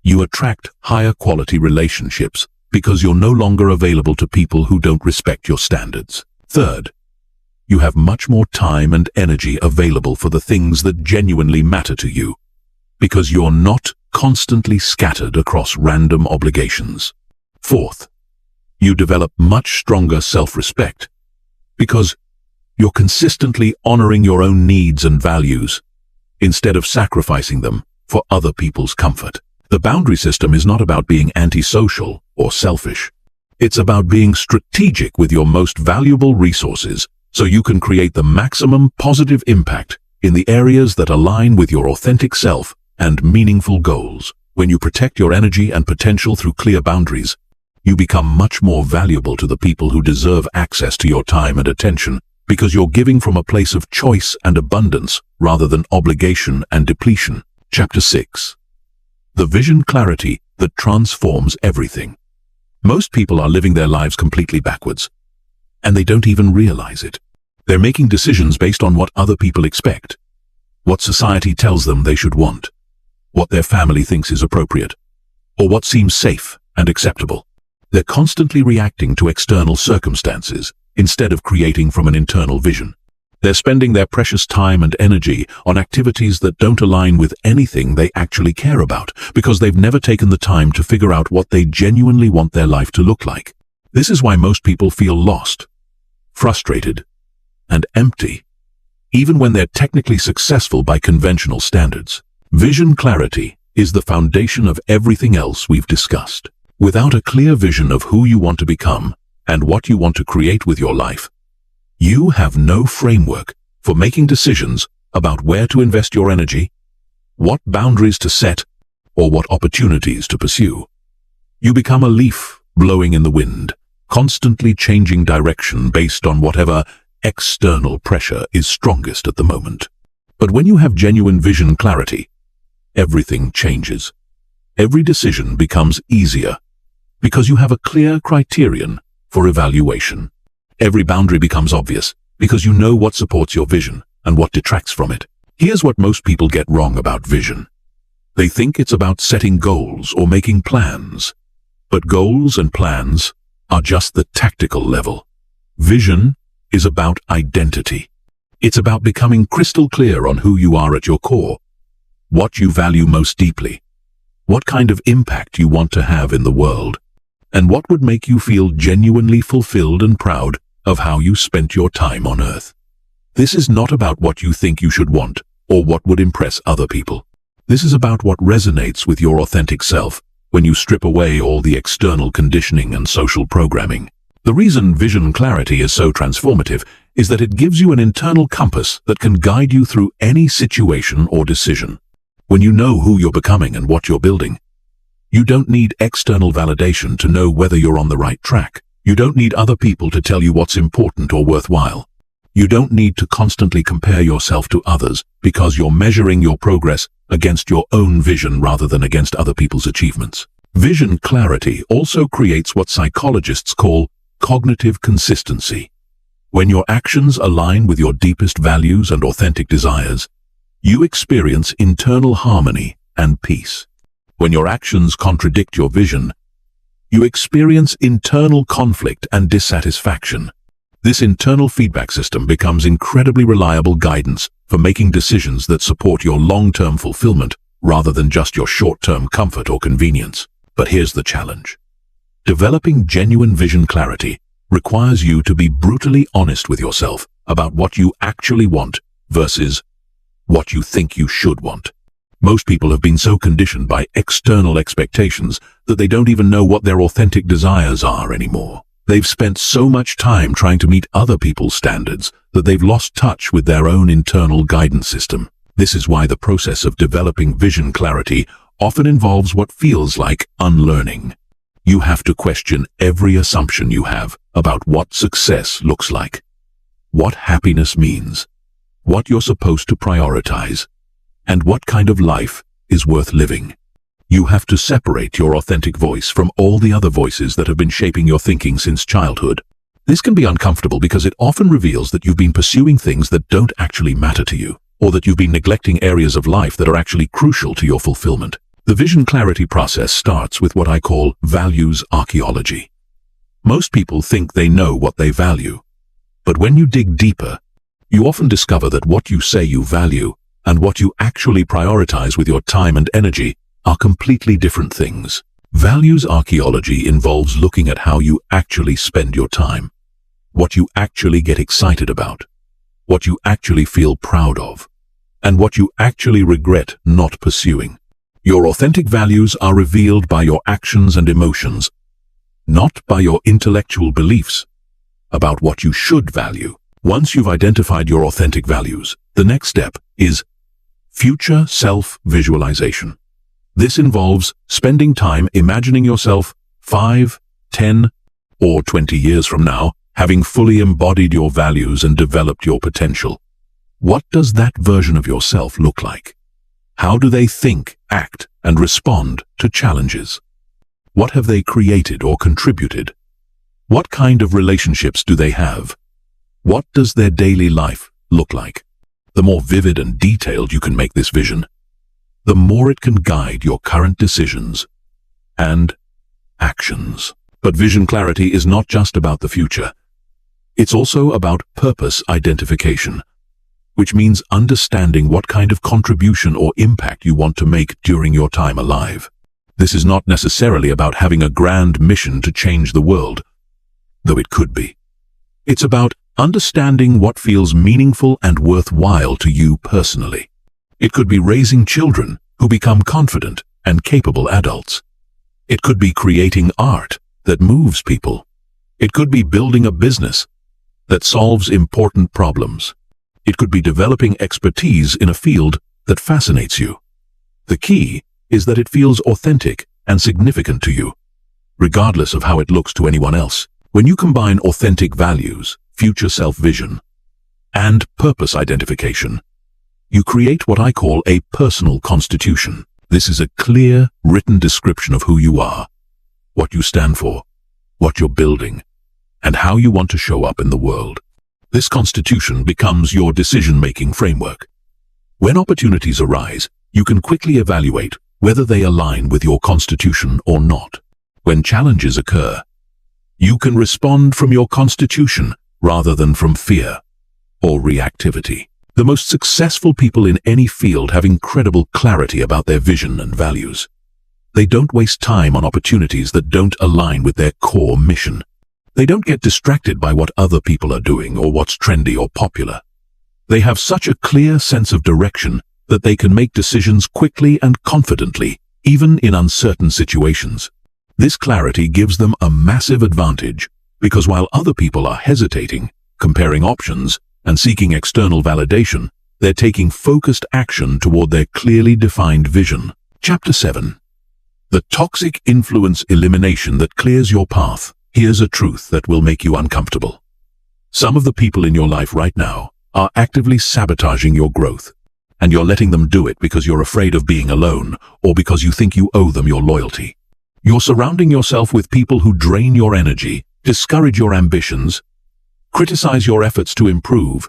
you attract higher quality relationships because you're no longer available to people who don't respect your standards. Third, you have much more time and energy available for the things that genuinely matter to you, because you're not constantly scattered across random obligations. Fourth, you develop much stronger self-respect, because you're consistently honoring your own needs and values, instead of sacrificing them for other people's comfort. The boundary system is not about being antisocial or selfish. It's about being strategic with your most valuable resources so you can create the maximum positive impact in the areas that align with your authentic self and meaningful goals. When you protect your energy and potential through clear boundaries, you become much more valuable to the people who deserve access to your time and attention, because you're giving from a place of choice and abundance rather than obligation and depletion. Chapter 6. The vision clarity that transforms everything. Most people are living their lives completely backwards, and they don't even realize it. They're making decisions based on what other people expect, what society tells them they should want, what their family thinks is appropriate, or what seems safe and acceptable. They're constantly reacting to external circumstances instead of creating from an internal vision. They're spending their precious time and energy on activities that don't align with anything they actually care about, because they've never taken the time to figure out what they genuinely want their life to look like. This is why most people feel lost, frustrated, and empty, even when they're technically successful by conventional standards. Vision clarity is the foundation of everything else we've discussed. Without a clear vision of who you want to become and what you want to create with your life, you have no framework for making decisions about where to invest your energy, what boundaries to set, or what opportunities to pursue. You become a leaf blowing in the wind, constantly changing direction based on whatever external pressure is strongest at the moment. But when you have genuine vision clarity, everything changes. Every decision becomes easier because you have a clear criterion for evaluation. Every boundary becomes obvious because you know what supports your vision and what detracts from it. Here's what most people get wrong about vision. They think it's about setting goals or making plans. But goals and plans are just the tactical level. Vision is about identity. It's about becoming crystal clear on who you are at your core, what you value most deeply, what kind of impact you want to have in the world, and what would make you feel genuinely fulfilled and proud of how you spent your time on Earth. This is not about what you think you should want or what would impress other people. This is about what resonates with your authentic self when you strip away all the external conditioning and social programming. The reason vision clarity is so transformative is that it gives you an internal compass that can guide you through any situation or decision. When you know who you're becoming and what you're building, you don't need external validation to know whether you're on the right track. You don't need other people to tell you what's important or worthwhile. You don't need to constantly compare yourself to others because you're measuring your progress against your own vision rather than against other people's achievements. Vision clarity also creates what psychologists call cognitive consistency. When your actions align with your deepest values and authentic desires, you experience internal harmony and peace. When your actions contradict your vision, you experience internal conflict and dissatisfaction. This internal feedback system becomes incredibly reliable guidance for making decisions that support your long-term fulfillment rather than just your short-term comfort or convenience. But here's the challenge. Developing genuine vision clarity requires you to be brutally honest with yourself about what you actually want versus what you think you should want. Most people have been so conditioned by external expectations that they don't even know what their authentic desires are anymore. They've spent so much time trying to meet other people's standards that they've lost touch with their own internal guidance system. This is why the process of developing vision clarity often involves what feels like unlearning. You have to question every assumption you have about what success looks like, what happiness means, what you're supposed to prioritize, and what kind of life is worth living. You have to separate your authentic voice from all the other voices that have been shaping your thinking since childhood. This can be uncomfortable because it often reveals that you've been pursuing things that don't actually matter to you, or that you've been neglecting areas of life that are actually crucial to your fulfillment. The vision clarity process starts with what I call values archaeology. Most people think they know what they value, but when you dig deeper, you often discover that what you say you value and what you actually prioritize with your time and energy are completely different things. Values archaeology involves looking at how you actually spend your time, what you actually get excited about, what you actually feel proud of, and what you actually regret not pursuing. Your authentic values are revealed by your actions and emotions, not by your intellectual beliefs about what you should value. Once you've identified your authentic values, the next step is future self-visualization. This involves spending time imagining yourself 5, 10, or 20 years from now, having fully embodied your values and developed your potential. What does that version of yourself look like? How do they think, act, and respond to challenges? What have they created or contributed? What kind of relationships do they have? What does their daily life look like? The more vivid and detailed you can make this vision, the more it can guide your current decisions and actions. But vision clarity is not just about the future. It's also about purpose identification, which means understanding what kind of contribution or impact you want to make during your time alive. This is not necessarily about having a grand mission to change the world, though it could be. It's about understanding what feels meaningful and worthwhile to you personally. It could be raising children who become confident and capable adults. It could be creating art that moves people. It could be building a business that solves important problems. It could be developing expertise in a field that fascinates you. The key is that it feels authentic and significant to you, regardless of how it looks to anyone else. When you combine authentic values, future self-vision, and purpose identification, you create what I call a personal constitution. This is a clear, written description of who you are, what you stand for, what you're building, and how you want to show up in the world. This constitution becomes your decision-making framework. When opportunities arise, you can quickly evaluate whether they align with your constitution or not. When challenges occur, you can respond from your constitution rather than from fear or reactivity. The most successful people in any field have incredible clarity about their vision and values. They don't waste time on opportunities that don't align with their core mission. They don't get distracted by what other people are doing or what's trendy or popular. They have such a clear sense of direction that they can make decisions quickly and confidently, even in uncertain situations. This clarity gives them a massive advantage because while other people are hesitating, comparing options, and seeking external validation, they're taking focused action toward their clearly defined vision. Chapter 7. The toxic influence elimination that clears your path. Here's a truth that will make you uncomfortable. Some of the people in your life right now are actively sabotaging your growth, and you're letting them do it because you're afraid of being alone or because you think you owe them your loyalty. You're surrounding yourself with people who drain your energy, discourage your ambitions, criticize your efforts to improve,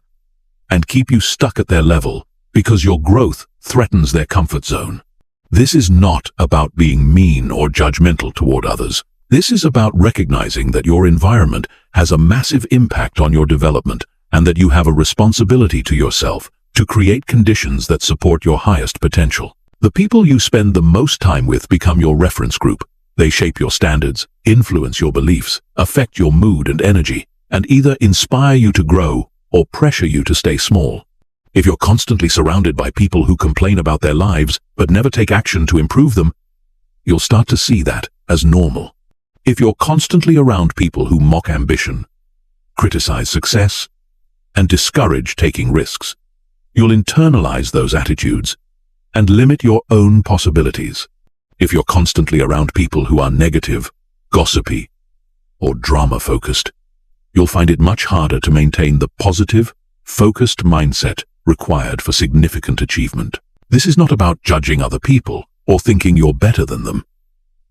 and keep you stuck at their level because your growth threatens their comfort zone. This is not about being mean or judgmental toward others. This is about recognizing that your environment has a massive impact on your development and that you have a responsibility to yourself to create conditions that support your highest potential. The people you spend the most time with become your reference group. They shape your standards, influence your beliefs, affect your mood and energy, and either inspire you to grow or pressure you to stay small. If you're constantly surrounded by people who complain about their lives but never take action to improve them, you'll start to see that as normal. If you're constantly around people who mock ambition, criticize success, and discourage taking risks, you'll internalize those attitudes and limit your own possibilities. If you're constantly around people who are negative, gossipy, or drama-focused, you'll find it much harder to maintain the positive, focused mindset required for significant achievement. This is not about judging other people or thinking you're better than them.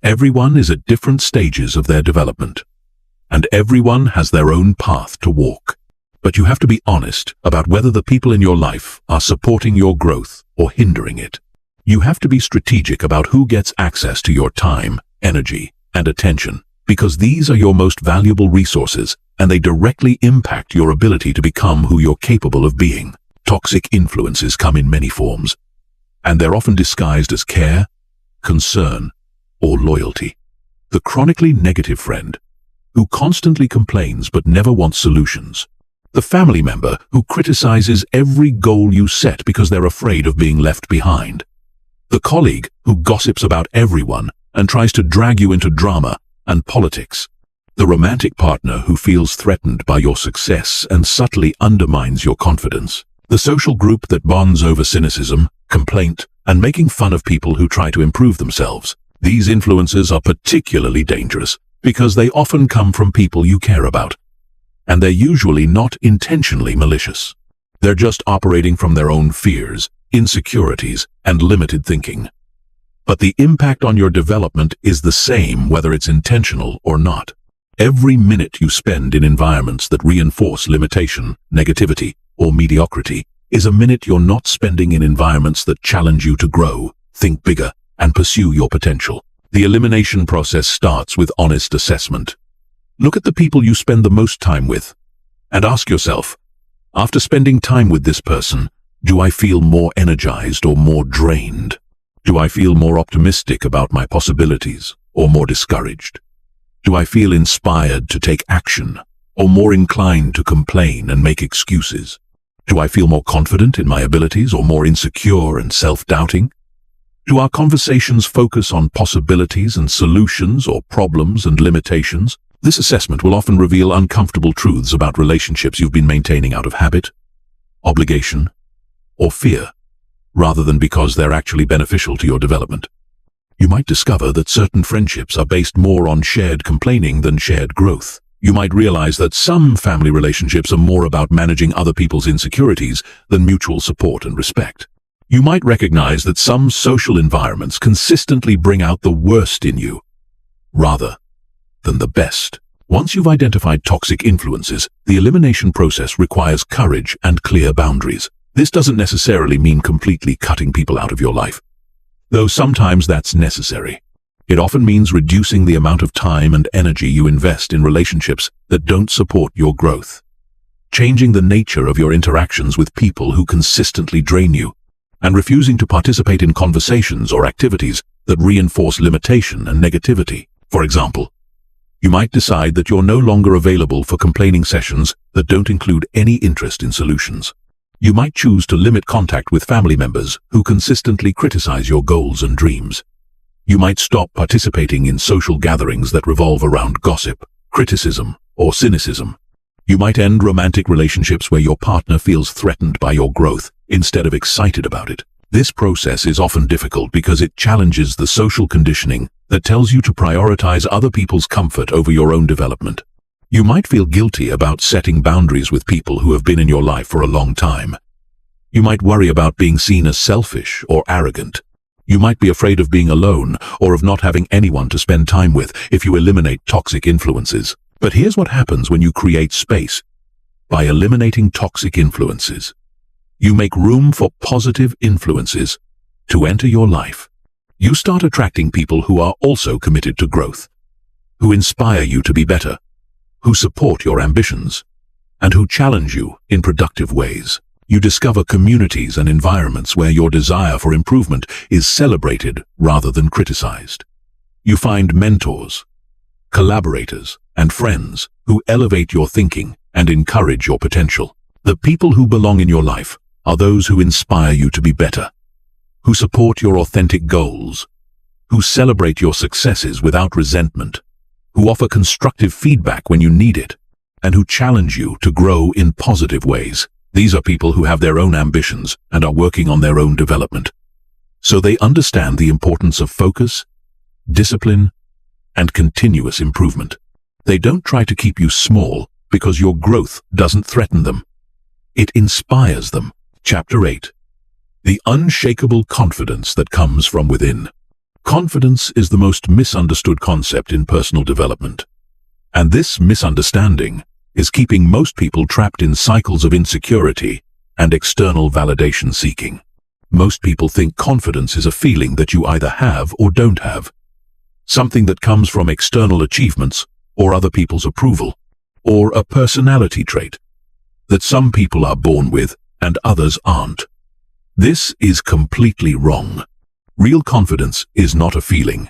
Everyone is at different stages of their development, and everyone has their own path to walk. But you have to be honest about whether the people in your life are supporting your growth or hindering it. You have to be strategic about who gets access to your time, energy, and attention, because these are your most valuable resources, and they directly impact your ability to become who you're capable of being. Toxic influences come in many forms, and they're often disguised as care, concern, or loyalty. The chronically negative friend, who constantly complains but never wants solutions. The family member who criticizes every goal you set because they're afraid of being left behind. The colleague who gossips about everyone and tries to drag you into drama and politics. The romantic partner who feels threatened by your success and subtly undermines your confidence. The social group that bonds over cynicism, complaint, and making fun of people who try to improve themselves. These influences are particularly dangerous because they often come from people you care about. And they're usually not intentionally malicious. They're just operating from their own fears, insecurities, and limited thinking. But the impact on your development is the same whether it's intentional or not. Every minute you spend in environments that reinforce limitation, negativity, or mediocrity is a minute you're not spending in environments that challenge you to grow, think bigger, and pursue your potential. The elimination process starts with honest assessment. Look at the people you spend the most time with, and ask yourself, after spending time with this person, do I feel more energized or more drained? Do I feel more optimistic about my possibilities or more discouraged? Do I feel inspired to take action or more inclined to complain and make excuses? Do I feel more confident in my abilities or more insecure and self-doubting? Do our conversations focus on possibilities and solutions or problems and limitations? This assessment will often reveal uncomfortable truths about relationships you've been maintaining out of habit, obligation, or fear, rather than because they're actually beneficial to your development. You might discover that certain friendships are based more on shared complaining than shared growth. You might realize that some family relationships are more about managing other people's insecurities than mutual support and respect. You might recognize that some social environments consistently bring out the worst in you, rather than the best. Once you've identified toxic influences, the elimination process requires courage and clear boundaries. This doesn't necessarily mean completely cutting people out of your life, though sometimes that's necessary. It often means reducing the amount of time and energy you invest in relationships that don't support your growth, changing the nature of your interactions with people who consistently drain you, and refusing to participate in conversations or activities that reinforce limitation and negativity. For example, you might decide that you're no longer available for complaining sessions that don't include any interest in solutions. You might choose to limit contact with family members who consistently criticize your goals and dreams. You might stop participating in social gatherings that revolve around gossip, criticism, or cynicism. You might end romantic relationships where your partner feels threatened by your growth instead of excited about it. This process is often difficult because it challenges the social conditioning that tells you to prioritize other people's comfort over your own development. You might feel guilty about setting boundaries with people who have been in your life for a long time. You might worry about being seen as selfish or arrogant. You might be afraid of being alone or of not having anyone to spend time with if you eliminate toxic influences. But here's what happens when you create space. By eliminating toxic influences, you make room for positive influences to enter your life. You start attracting people who are also committed to growth, who inspire you to be better, who support your ambitions, and who challenge you in productive ways. You discover communities and environments where your desire for improvement is celebrated rather than criticized. You find mentors, collaborators, and friends who elevate your thinking and encourage your potential. The people who belong in your life are those who inspire you to be better, who support your authentic goals, who celebrate your successes without resentment, who offer constructive feedback when you need it, and who challenge you to grow in positive ways. These are people who have their own ambitions and are working on their own development. So they understand the importance of focus, discipline, and continuous improvement. They don't try to keep you small because your growth doesn't threaten them. It inspires them. Chapter 8. The unshakable confidence that comes from within. Confidence is the most misunderstood concept in personal development. And this misunderstanding is keeping most people trapped in cycles of insecurity and external validation seeking. Most people think confidence is a feeling that you either have or don't have, something that comes from external achievements or other people's approval, or a personality trait that some people are born with and others aren't. This is completely wrong. Real confidence is not a feeling.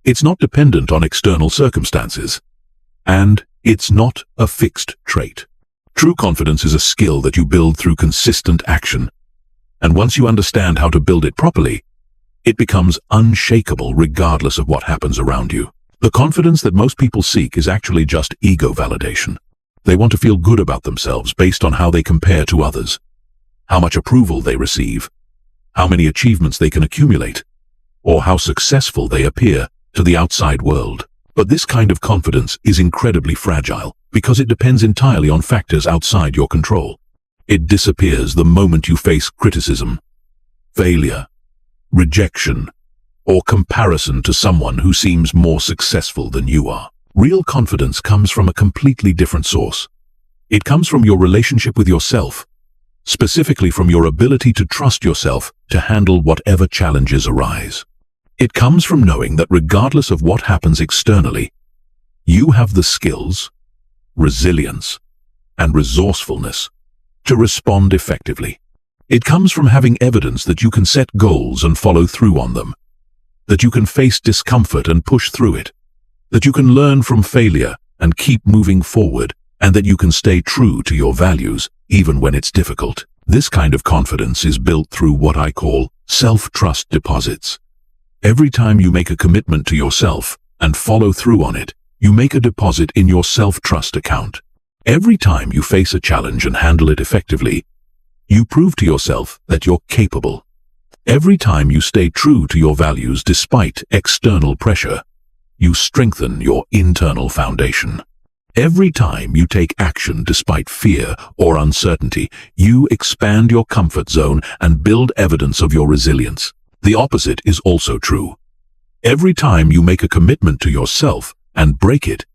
It's not dependent on external circumstances, and it's not a fixed trait. True confidence is a skill that you build through consistent action, and once you understand how to build it properly, it becomes unshakable regardless of what happens around you. The confidence that most people seek is actually just ego validation. They want to feel good about themselves based on how they compare to others, how much approval they receive, how many achievements they can accumulate, or how successful they appear to the outside world. But this kind of confidence is incredibly fragile because it depends entirely on factors outside your control. It disappears the moment you face criticism, failure, rejection, or comparison to someone who seems more successful than you are. Real confidence comes from a completely different source. It comes from your relationship with yourself, specifically from your ability to trust yourself to handle whatever challenges arise. It comes from knowing that regardless of what happens externally, you have the skills, resilience, and resourcefulness to respond effectively. It comes from having evidence that you can set goals and follow through on them, that you can face discomfort and push through it, that you can learn from failure and keep moving forward, and that you can stay true to your values even when it's difficult. This kind of confidence is built through what I call self-trust deposits. Every time you make a commitment to yourself and follow through on it, you make a deposit in your self-trust account. Every time you face a challenge and handle it effectively, you prove to yourself that you're capable. Every time you stay true to your values despite external pressure, you strengthen your internal foundation. Every time you take action despite fear or uncertainty, you expand your comfort zone and build evidence of your resilience. The opposite is also true. Every time you make a commitment to yourself and break it,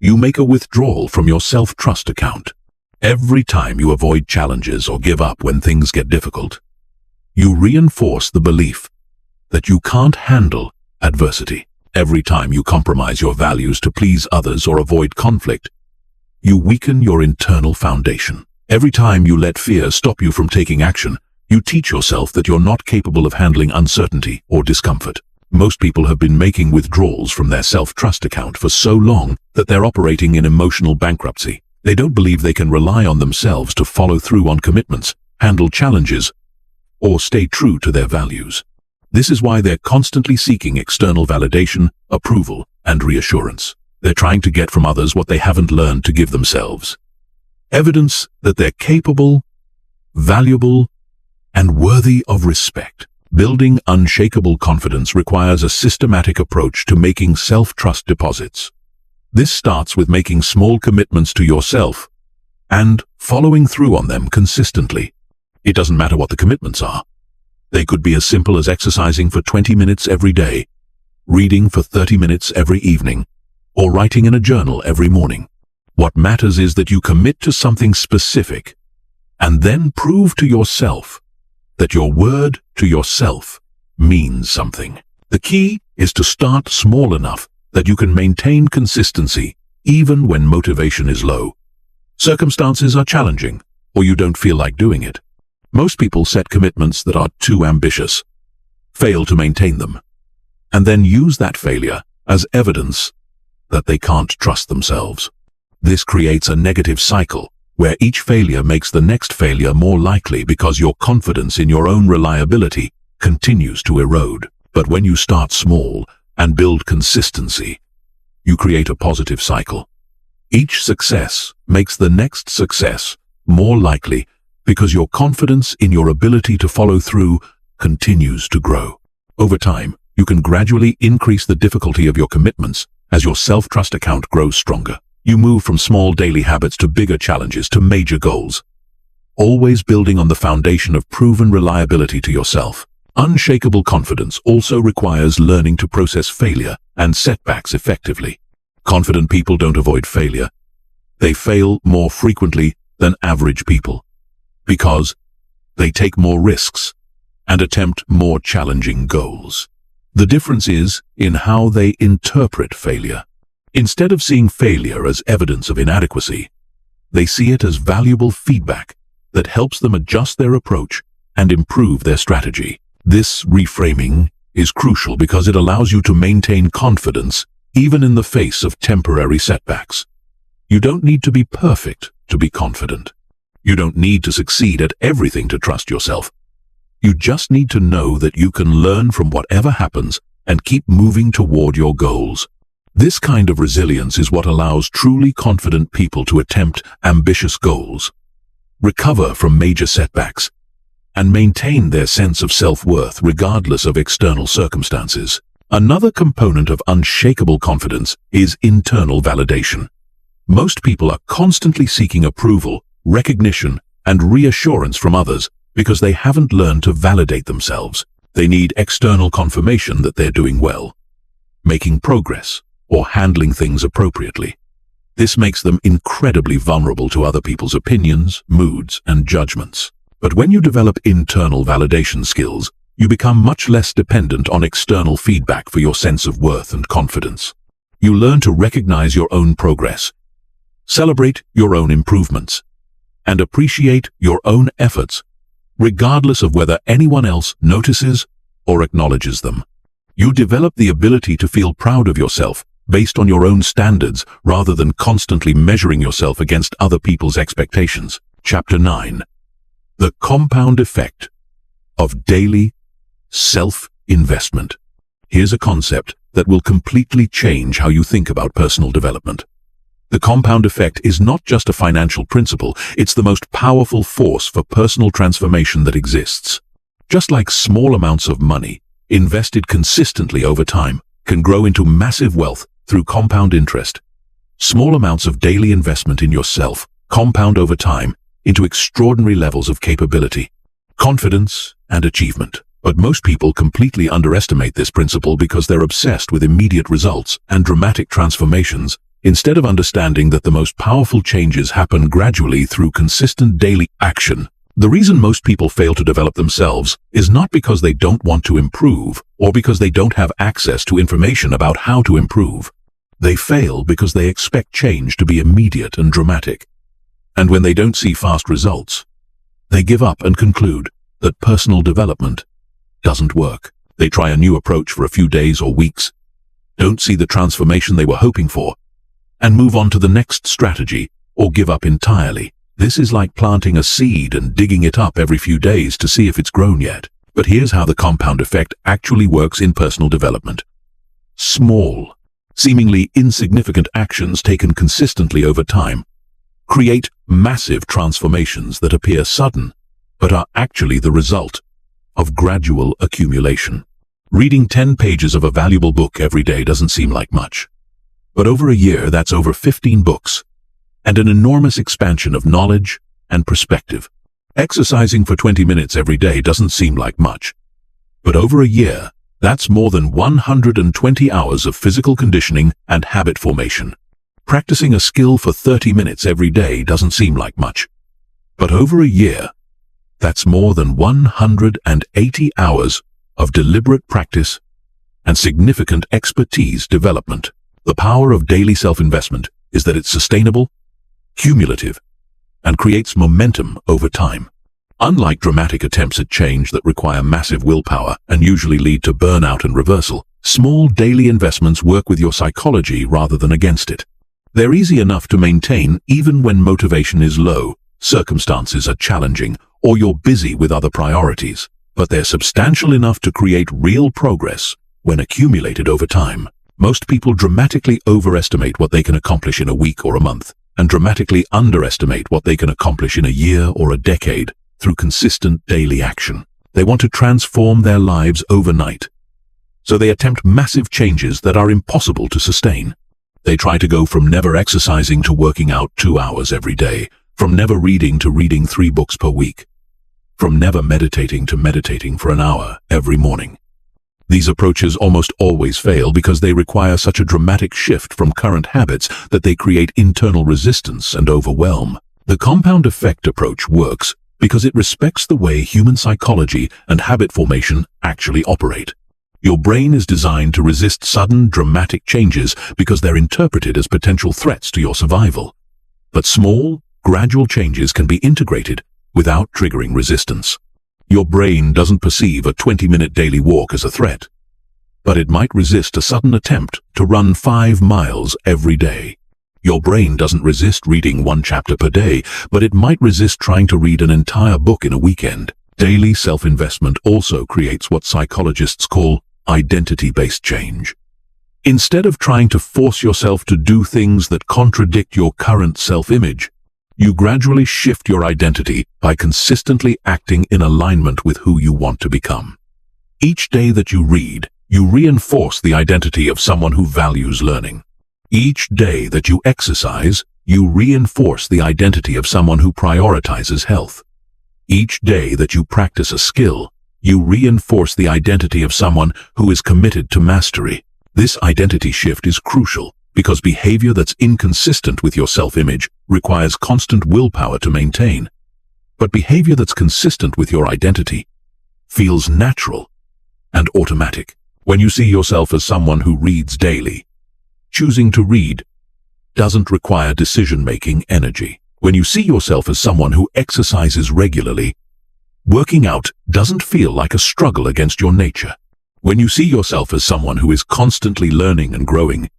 you make a withdrawal from your self-trust account. Every time you avoid challenges or give up when things get difficult, you reinforce the belief that you can't handle adversity. Every time you compromise your values to please others or avoid conflict, you weaken your internal foundation. Every time you let fear stop you from taking action, you teach yourself that you're not capable of handling uncertainty or discomfort. Most people have been making withdrawals from their self-trust account for so long that they're operating in emotional bankruptcy. They don't believe they can rely on themselves to follow through on commitments, handle challenges, or stay true to their values. This is why they're constantly seeking external validation, approval, and reassurance. They're trying to get from others what they haven't learned to give themselves. Evidence that they're capable, valuable, and worthy of respect. Building unshakable confidence requires a systematic approach to making self-trust deposits. This starts with making small commitments to yourself and following through on them consistently. It doesn't matter what the commitments are. They could be as simple as exercising for 20 minutes every day, reading for 30 minutes every evening, or writing in a journal every morning. What matters is that you commit to something specific and then prove to yourself that your word to yourself means something. The key is to start small enough that you can maintain consistency even when motivation is low, circumstances are challenging, or you don't feel like doing it. Most people set commitments that are too ambitious, fail to maintain them, and then use that failure as evidence that they can't trust themselves. This creates a negative cycle where each failure makes the next failure more likely because your confidence in your own reliability continues to erode. But when you start small and build consistency, you create a positive cycle. Each success makes the next success more likely because your confidence in your ability to follow through continues to grow. Over time, you can gradually increase the difficulty of your commitments as your self-trust account grows stronger. You move from small daily habits to bigger challenges to major goals, always building on the foundation of proven reliability to yourself. Unshakable confidence also requires learning to process failure and setbacks effectively. Confident people don't avoid failure. They fail more frequently than average people because they take more risks, and attempt more challenging goals. The difference is in how they interpret failure. Instead of seeing failure as evidence of inadequacy, they see it as valuable feedback that helps them adjust their approach and improve their strategy. This reframing is crucial because it allows you to maintain confidence even in the face of temporary setbacks. You don't need to be perfect to be confident. You don't need to succeed at everything to trust yourself. You just need to know that you can learn from whatever happens and keep moving toward your goals. This kind of resilience is what allows truly confident people to attempt ambitious goals, recover from major setbacks, and maintain their sense of self-worth regardless of external circumstances. Another component of unshakable confidence is internal validation. Most people are constantly seeking approval, recognition, and reassurance from others because they haven't learned to validate themselves. They need external confirmation that they're doing well, making progress, or handling things appropriately. This makes them incredibly vulnerable to other people's opinions, moods, and judgments. But when you develop internal validation skills, you become much less dependent on external feedback for your sense of worth and confidence. You learn to recognize your own progress, celebrate your own improvements, and appreciate your own efforts, regardless of whether anyone else notices or acknowledges them. You develop the ability to feel proud of yourself based on your own standards rather than constantly measuring yourself against other people's expectations. Chapter 9. The compound effect of daily self-investment. Here's a concept that will completely change how you think about personal development. The compound effect is not just a financial principle, it's the most powerful force for personal transformation that exists. Just like small amounts of money, invested consistently over time, can grow into massive wealth through compound interest, small amounts of daily investment in yourself compound over time into extraordinary levels of capability, confidence, and achievement. But most people completely underestimate this principle because they're obsessed with immediate results and dramatic transformations, instead of understanding that the most powerful changes happen gradually through consistent daily action. The reason most people fail to develop themselves is not because they don't want to improve or because they don't have access to information about how to improve. They fail because they expect change to be immediate and dramatic. And when they don't see fast results, they give up and conclude that personal development doesn't work. They try a new approach for a few days or weeks, don't see the transformation they were hoping for, and move on to the next strategy or give up entirely. This is like planting a seed and digging it up every few days to see if it's grown yet. But here's how the compound effect actually works in personal development. Small, seemingly insignificant actions taken consistently over time create massive transformations that appear sudden, but are actually the result of gradual accumulation. Reading 10 pages of a valuable book every day doesn't seem like much. But over a year, that's over 15 books, and an enormous expansion of knowledge and perspective. Exercising for 20 minutes every day doesn't seem like much. But over a year, that's more than 120 hours of physical conditioning and habit formation. Practicing a skill for 30 minutes every day doesn't seem like much. But over a year, that's more than 180 hours of deliberate practice and significant expertise development. The power of daily self-investment is that it's sustainable, cumulative, and creates momentum over time. Unlike dramatic attempts at change that require massive willpower and usually lead to burnout and reversal, small daily investments work with your psychology rather than against it. They're easy enough to maintain even when motivation is low, circumstances are challenging, or you're busy with other priorities. But they're substantial enough to create real progress when accumulated over time. Most people dramatically overestimate what they can accomplish in a week or a month, and dramatically underestimate what they can accomplish in a year or a decade through consistent daily action. They want to transform their lives overnight, so they attempt massive changes that are impossible to sustain. They try to go from never exercising to working out 2 hours every day, from never reading to reading 3 books per week, from never meditating to meditating for an hour every morning. These approaches almost always fail because they require such a dramatic shift from current habits that they create internal resistance and overwhelm. The compound effect approach works because it respects the way human psychology and habit formation actually operate. Your brain is designed to resist sudden, dramatic changes because they're interpreted as potential threats to your survival. But small, gradual changes can be integrated without triggering resistance. Your brain doesn't perceive a 20-minute daily walk as a threat, but it might resist a sudden attempt to run 5 miles every day. Your brain doesn't resist reading 1 chapter per day, but it might resist trying to read an entire book in a weekend. Daily self-investment also creates what psychologists call identity-based change. Instead of trying to force yourself to do things that contradict your current self-image, you gradually shift your identity by consistently acting in alignment with who you want to become. Each day that you read, you reinforce the identity of someone who values learning. Each day that you exercise, you reinforce the identity of someone who prioritizes health. Each day that you practice a skill, you reinforce the identity of someone who is committed to mastery. This identity shift is crucial because behavior that's inconsistent with your self-image requires constant willpower to maintain. But behavior that's consistent with your identity feels natural and automatic. When you see yourself as someone who reads daily, choosing to read doesn't require decision-making energy. When you see yourself as someone who exercises regularly, working out doesn't feel like a struggle against your nature. When you see yourself as someone who is constantly learning and growing,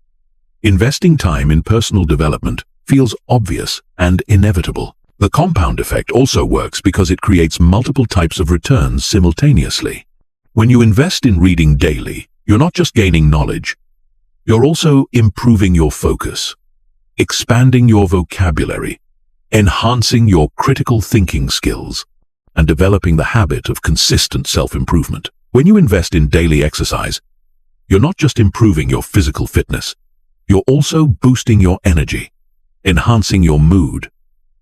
investing time in personal development feels obvious and inevitable. The compound effect also works because it creates multiple types of returns simultaneously. When you invest in reading daily, you're not just gaining knowledge, you're also improving your focus, expanding your vocabulary, enhancing your critical thinking skills, and developing the habit of consistent self-improvement. When you invest in daily exercise, you're not just improving your physical fitness, you're also boosting your energy, enhancing your mood,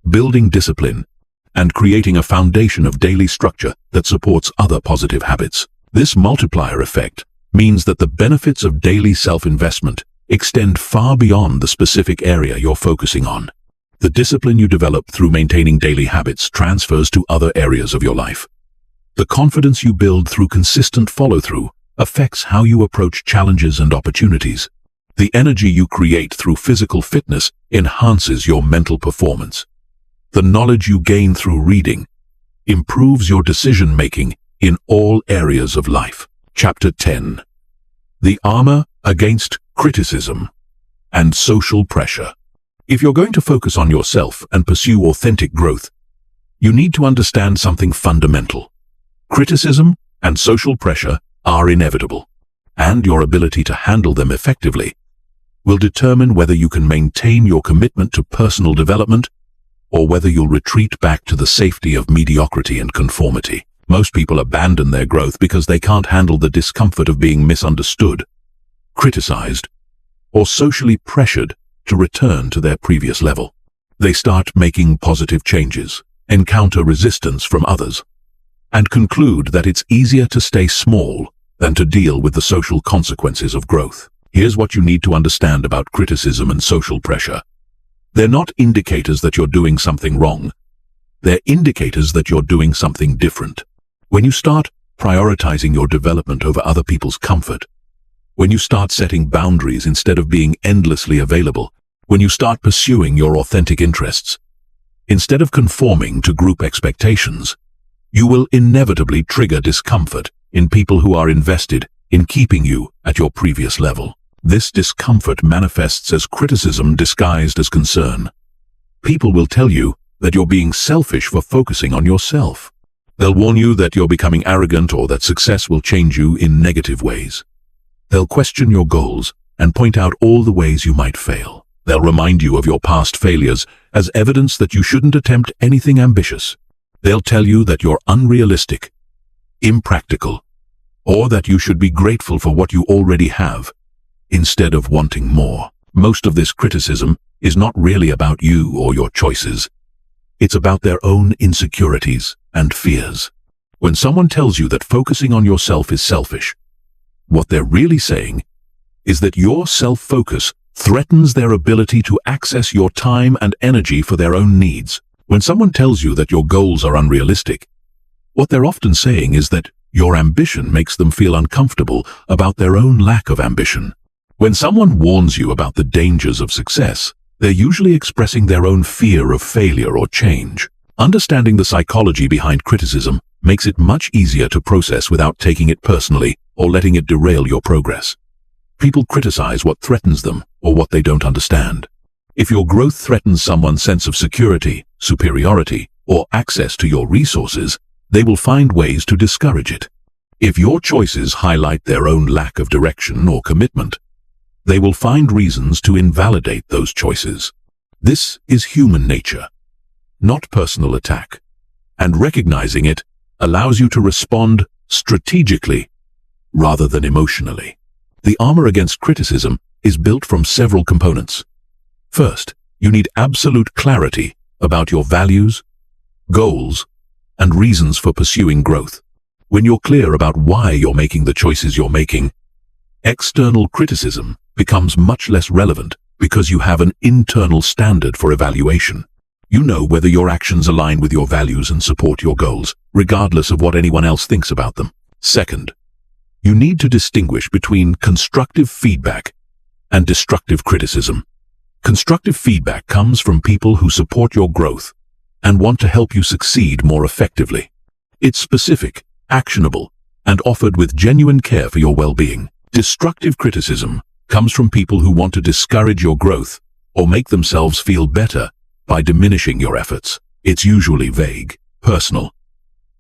building discipline, and creating a foundation of daily structure that supports other positive habits. This multiplier effect means that the benefits of daily self-investment extend far beyond the specific area you're focusing on. The discipline you develop through maintaining daily habits transfers to other areas of your life. The confidence you build through consistent follow-through affects how you approach challenges and opportunities. The energy you create through physical fitness enhances your mental performance. The knowledge you gain through reading improves your decision-making in all areas of life. Chapter 10. The Armor Against Criticism and Social Pressure. If you're going to focus on yourself and pursue authentic growth, you need to understand something fundamental. Criticism and social pressure are inevitable, and your ability to handle them effectively will determine whether you can maintain your commitment to personal development or whether you'll retreat back to the safety of mediocrity and conformity. Most people abandon their growth because they can't handle the discomfort of being misunderstood, criticized, or socially pressured to return to their previous level. They start making positive changes, encounter resistance from others, and conclude that it's easier to stay small than to deal with the social consequences of growth. Here's what you need to understand about criticism and social pressure. They're not indicators that you're doing something wrong. They're indicators that you're doing something different. When you start prioritizing your development over other people's comfort, when you start setting boundaries instead of being endlessly available, when you start pursuing your authentic interests, instead of conforming to group expectations, you will inevitably trigger discomfort in people who are invested in keeping you at your previous level. This discomfort manifests as criticism disguised as concern. People will tell you that you're being selfish for focusing on yourself. They'll warn you that you're becoming arrogant or that success will change you in negative ways. They'll question your goals and point out all the ways you might fail. They'll remind you of your past failures as evidence that you shouldn't attempt anything ambitious. They'll tell you that you're unrealistic, impractical, or that you should be grateful for what you already have, instead of wanting more. Most of this criticism is not really about you or your choices. It's about their own insecurities and fears. When someone tells you that focusing on yourself is selfish, what they're really saying is that your self-focus threatens their ability to access your time and energy for their own needs. When someone tells you that your goals are unrealistic, what they're often saying is that your ambition makes them feel uncomfortable about their own lack of ambition. When someone warns you about the dangers of success, they're usually expressing their own fear of failure or change. Understanding the psychology behind criticism makes it much easier to process without taking it personally or letting it derail your progress. People criticize what threatens them or what they don't understand. If your growth threatens someone's sense of security, superiority, or access to your resources, they will find ways to discourage it. If your choices highlight their own lack of direction or commitment, they will find reasons to invalidate those choices. This is human nature, not personal attack, and recognizing it allows you to respond strategically rather than emotionally. The armor against criticism is built from several components. First, you need absolute clarity about your values, goals, and reasons for pursuing growth. When you're clear about why you're making the choices you're making, external criticism becomes much less relevant because you have an internal standard for evaluation. You know whether your actions align with your values and support your goals, regardless of what anyone else thinks about them. Second, you need to distinguish between constructive feedback and destructive criticism. Constructive feedback comes from people who support your growth and want to help you succeed more effectively. It's specific, actionable, and offered with genuine care for your well-being. Destructive criticism comes from people who want to discourage your growth or make themselves feel better by diminishing your efforts. It's usually vague, personal,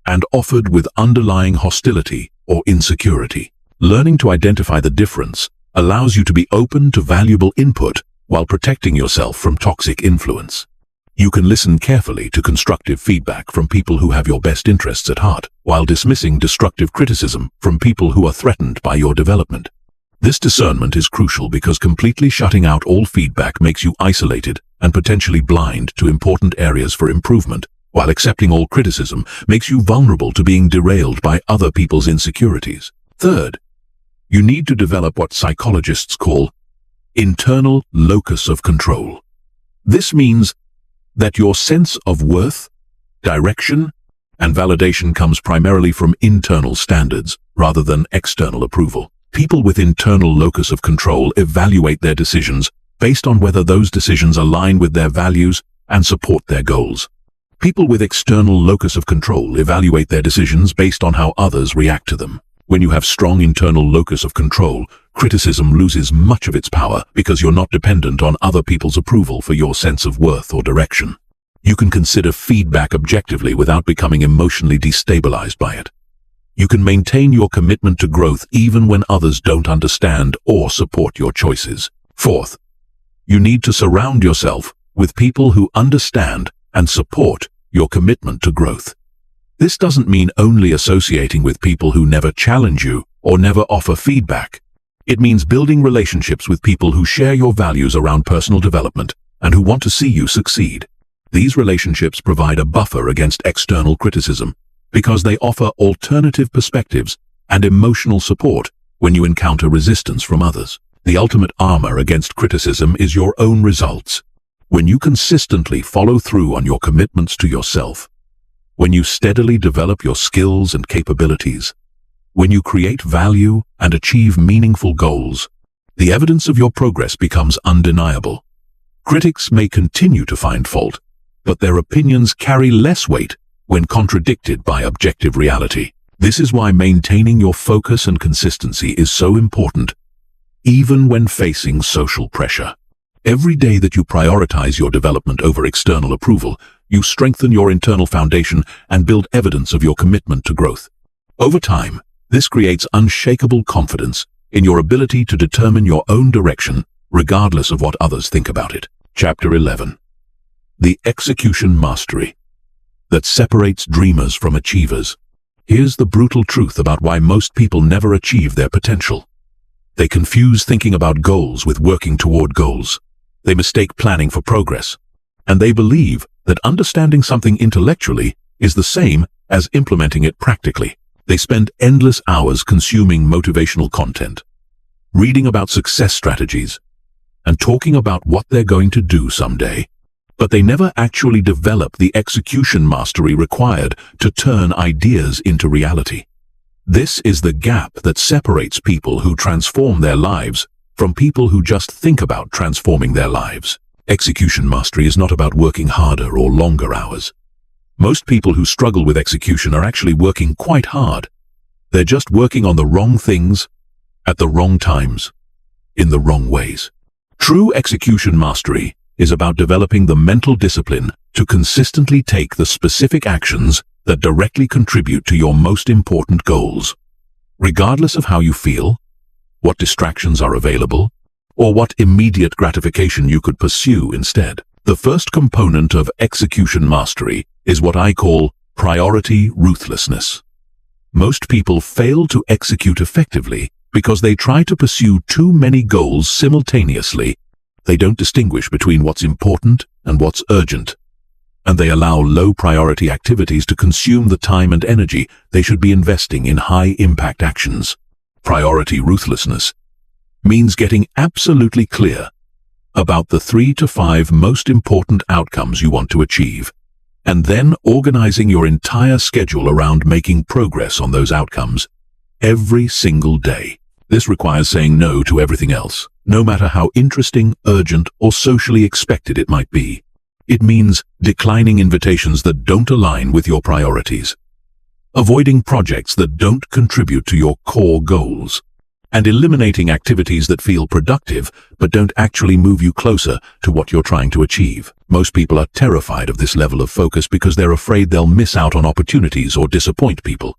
and offered with underlying hostility or insecurity. Learning to identify the difference allows you to be open to valuable input while protecting yourself from toxic influence. You can listen carefully to constructive feedback from people who have your best interests at heart, while dismissing destructive criticism from people who are threatened by your development. This discernment is crucial because completely shutting out all feedback makes you isolated and potentially blind to important areas for improvement, while accepting all criticism makes you vulnerable to being derailed by other people's insecurities. Third, you need to develop what psychologists call internal locus of control. This means that your sense of worth, direction, and validation comes primarily from internal standards rather than external approval. People with internal locus of control evaluate their decisions based on whether those decisions align with their values and support their goals. People with external locus of control evaluate their decisions based on how others react to them. When you have strong internal locus of control, criticism loses much of its power because you're not dependent on other people's approval for your sense of worth or direction. You can consider feedback objectively without becoming emotionally destabilized by it. You can maintain your commitment to growth even when others don't understand or support your choices. Fourth, you need to surround yourself with people who understand and support your commitment to growth. This doesn't mean only associating with people who never challenge you or never offer feedback. It means building relationships with people who share your values around personal development and who want to see you succeed. These relationships provide a buffer against external criticism because they offer alternative perspectives and emotional support when you encounter resistance from others. The ultimate armor against criticism is your own results. When you consistently follow through on your commitments to yourself, when you steadily develop your skills and capabilities, when you create value and achieve meaningful goals, the evidence of your progress becomes undeniable. Critics may continue to find fault, but their opinions carry less weight when contradicted by objective reality. This is why maintaining your focus and consistency is so important, even when facing social pressure. Every day that you prioritize your development over external approval, you strengthen your internal foundation and build evidence of your commitment to growth. Over time, this creates unshakable confidence in your ability to determine your own direction, regardless of what others think about it. Chapter 11. The execution mastery that separates dreamers from achievers. Here's the brutal truth about why most people never achieve their potential. They confuse thinking about goals with working toward goals. They mistake planning for progress. And they believe that understanding something intellectually is the same as implementing it practically. They spend endless hours consuming motivational content, reading about success strategies, and talking about what they're going to do someday. but they never actually develop the execution mastery required to turn ideas into reality. This is the gap that separates people who transform their lives from people who just think about transforming their lives. Execution mastery is not about working harder or longer hours. Most people who struggle with execution are actually working quite hard. They're just working on the wrong things, at the wrong times, in the wrong ways. True execution mastery is about developing the mental discipline to consistently take the specific actions that directly contribute to your most important goals, regardless of how you feel, what distractions are available, or what immediate gratification you could pursue instead. The first component of execution mastery is what I call priority ruthlessness. Most people fail to execute effectively because they try to pursue too many goals simultaneously. They don't distinguish between what's important and what's urgent, and they allow low-priority activities to consume the time and energy they should be investing in high-impact actions. Priority ruthlessness means getting absolutely clear about the 3 to 5 most important outcomes you want to achieve, and then organizing your entire schedule around making progress on those outcomes every single day. This requires saying no to everything else, no matter how interesting, urgent, or socially expected it might be. It means declining invitations that don't align with your priorities, avoiding projects that don't contribute to your core goals, and eliminating activities that feel productive but don't actually move you closer to what you're trying to achieve. Most people are terrified of this level of focus because they're afraid they'll miss out on opportunities or disappoint people.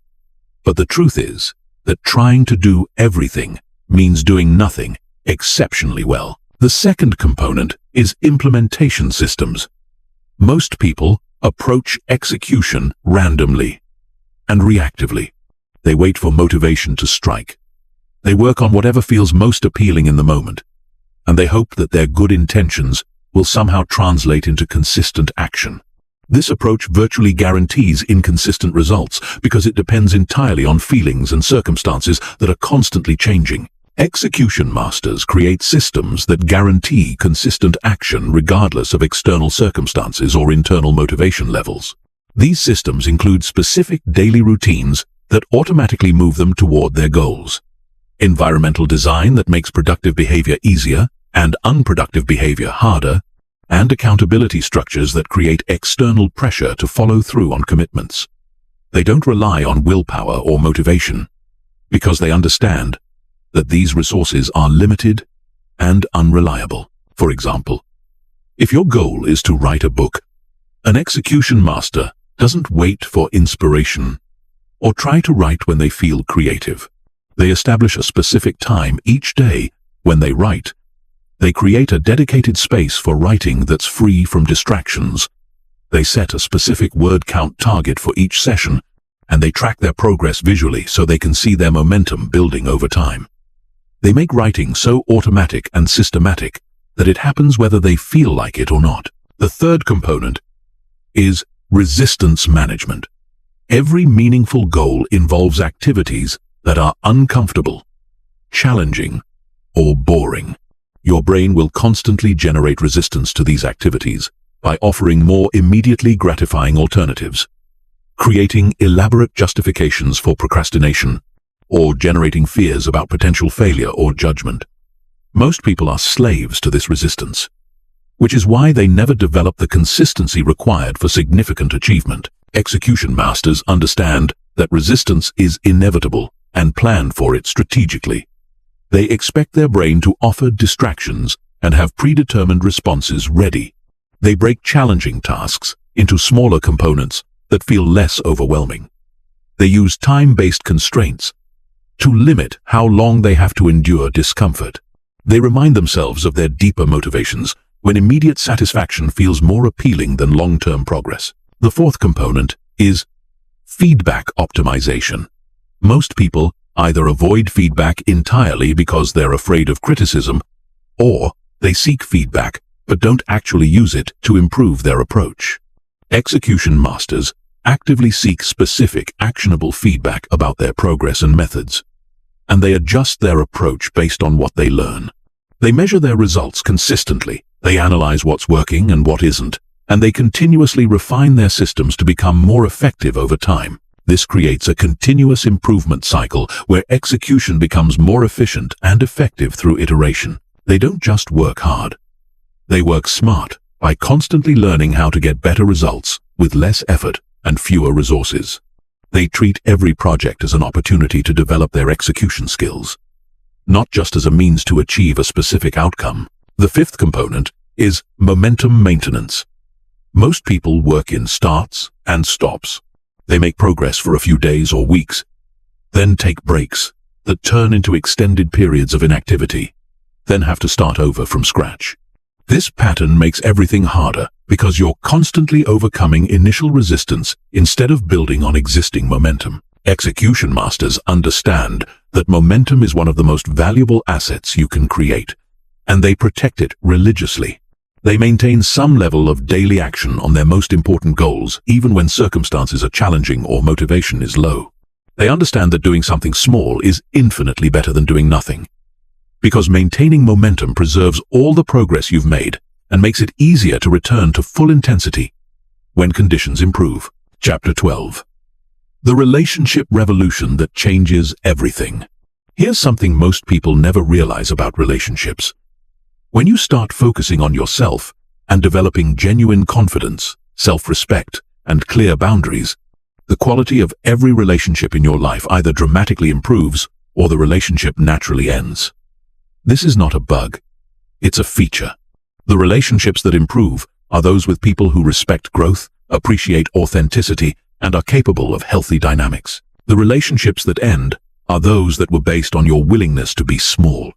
But the truth is that trying to do everything means doing nothing exceptionally well. The second component is implementation systems. Most people approach execution randomly and reactively. They wait for motivation to strike. They work on whatever feels most appealing in the moment, and they hope that their good intentions will somehow translate into consistent action. This approach virtually guarantees inconsistent results because it depends entirely on feelings and circumstances that are constantly changing. Execution masters create systems that guarantee consistent action regardless of external circumstances or internal motivation levels. These systems include specific daily routines that automatically move them toward their goals, environmental design that makes productive behavior easier and unproductive behavior harder, and accountability structures that create external pressure to follow through on commitments. They don't rely on willpower or motivation because they understand that these resources are limited and unreliable. For example, if your goal is to write a book, an execution master doesn't wait for inspiration or try to write when they feel creative. They establish a specific time each day when they write. They create a dedicated space for writing that's free from distractions. They set a specific word count target for each session, and they track their progress visually so they can see their momentum building over time. They make writing so automatic and systematic that it happens whether they feel like it or not. The third component is resistance management. Every meaningful goal involves activities that are uncomfortable, challenging, or boring. Your brain will constantly generate resistance to these activities by offering more immediately gratifying alternatives, creating elaborate justifications for procrastination, or generating fears about potential failure or judgment. Most people are slaves to this resistance, which is why they never develop the consistency required for significant achievement. Execution masters understand that resistance is inevitable and plan for it strategically. They expect their brain to offer distractions and have predetermined responses ready. They break challenging tasks into smaller components that feel less overwhelming. They use time-based constraints to limit how long they have to endure discomfort. They remind themselves of their deeper motivations when immediate satisfaction feels more appealing than long-term progress. The fourth component is feedback optimization. Most people either avoid feedback entirely because they're afraid of criticism, or they seek feedback but don't actually use it to improve their approach. Execution masters actively seek specific, actionable feedback about their progress and methods, and they adjust their approach based on what they learn. They measure their results consistently. They analyze what's working and what isn't, and they continuously refine their systems to become more effective over time. This creates a continuous improvement cycle where execution becomes more efficient and effective through iteration. They don't just work hard. They work smart by constantly learning how to get better results with less effort and fewer resources. They treat every project as an opportunity to develop their execution skills, not just as a means to achieve a specific outcome. The fifth component is momentum maintenance. Most people work in starts and stops. They make progress for a few days or weeks, then take breaks that turn into extended periods of inactivity, then have to start over from scratch. This pattern makes everything harder because you're constantly overcoming initial resistance instead of building on existing momentum. Execution masters understand that momentum is one of the most valuable assets you can create, and they protect it religiously. They maintain some level of daily action on their most important goals, even when circumstances are challenging or motivation is low. They understand that doing something small is infinitely better than doing nothing, because maintaining momentum preserves all the progress you've made and makes it easier to return to full intensity when conditions improve. Chapter 12. The relationship revolution that changes everything. Here's something most people never realize about relationships. When you start focusing on yourself and developing genuine confidence, self-respect, and clear boundaries, the quality of every relationship in your life either dramatically improves or the relationship naturally ends. This is not a bug. It's a feature. The relationships that improve are those with people who respect growth, appreciate authenticity, and are capable of healthy dynamics. The relationships that end are those that were based on your willingness to be small,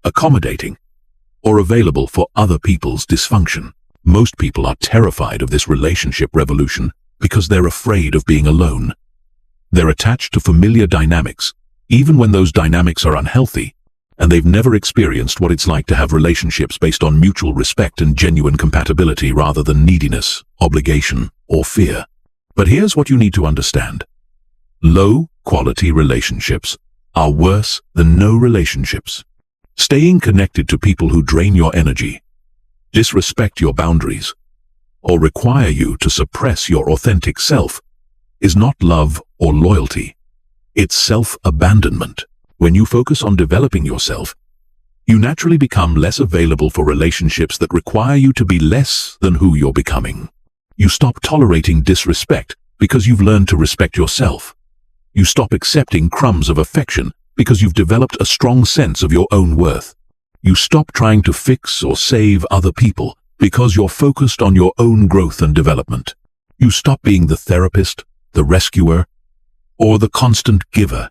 accommodating, or available for other people's dysfunction. Most people are terrified of this relationship revolution because they're afraid of being alone. They're attached to familiar dynamics, even when those dynamics are unhealthy, and they've never experienced what it's like to have relationships based on mutual respect and genuine compatibility rather than neediness, obligation, or fear. But here's what you need to understand. Low-quality relationships are worse than no relationships. Staying connected to people who drain your energy, disrespect your boundaries, or require you to suppress your authentic self is not love or loyalty. It's self-abandonment. When you focus on developing yourself, you naturally become less available for relationships that require you to be less than who you're becoming. You stop tolerating disrespect because you've learned to respect yourself. You stop accepting crumbs of affection because you've developed a strong sense of your own worth. You stop trying to fix or save other people because you're focused on your own growth and development. You stop being the therapist, the rescuer, or the constant giver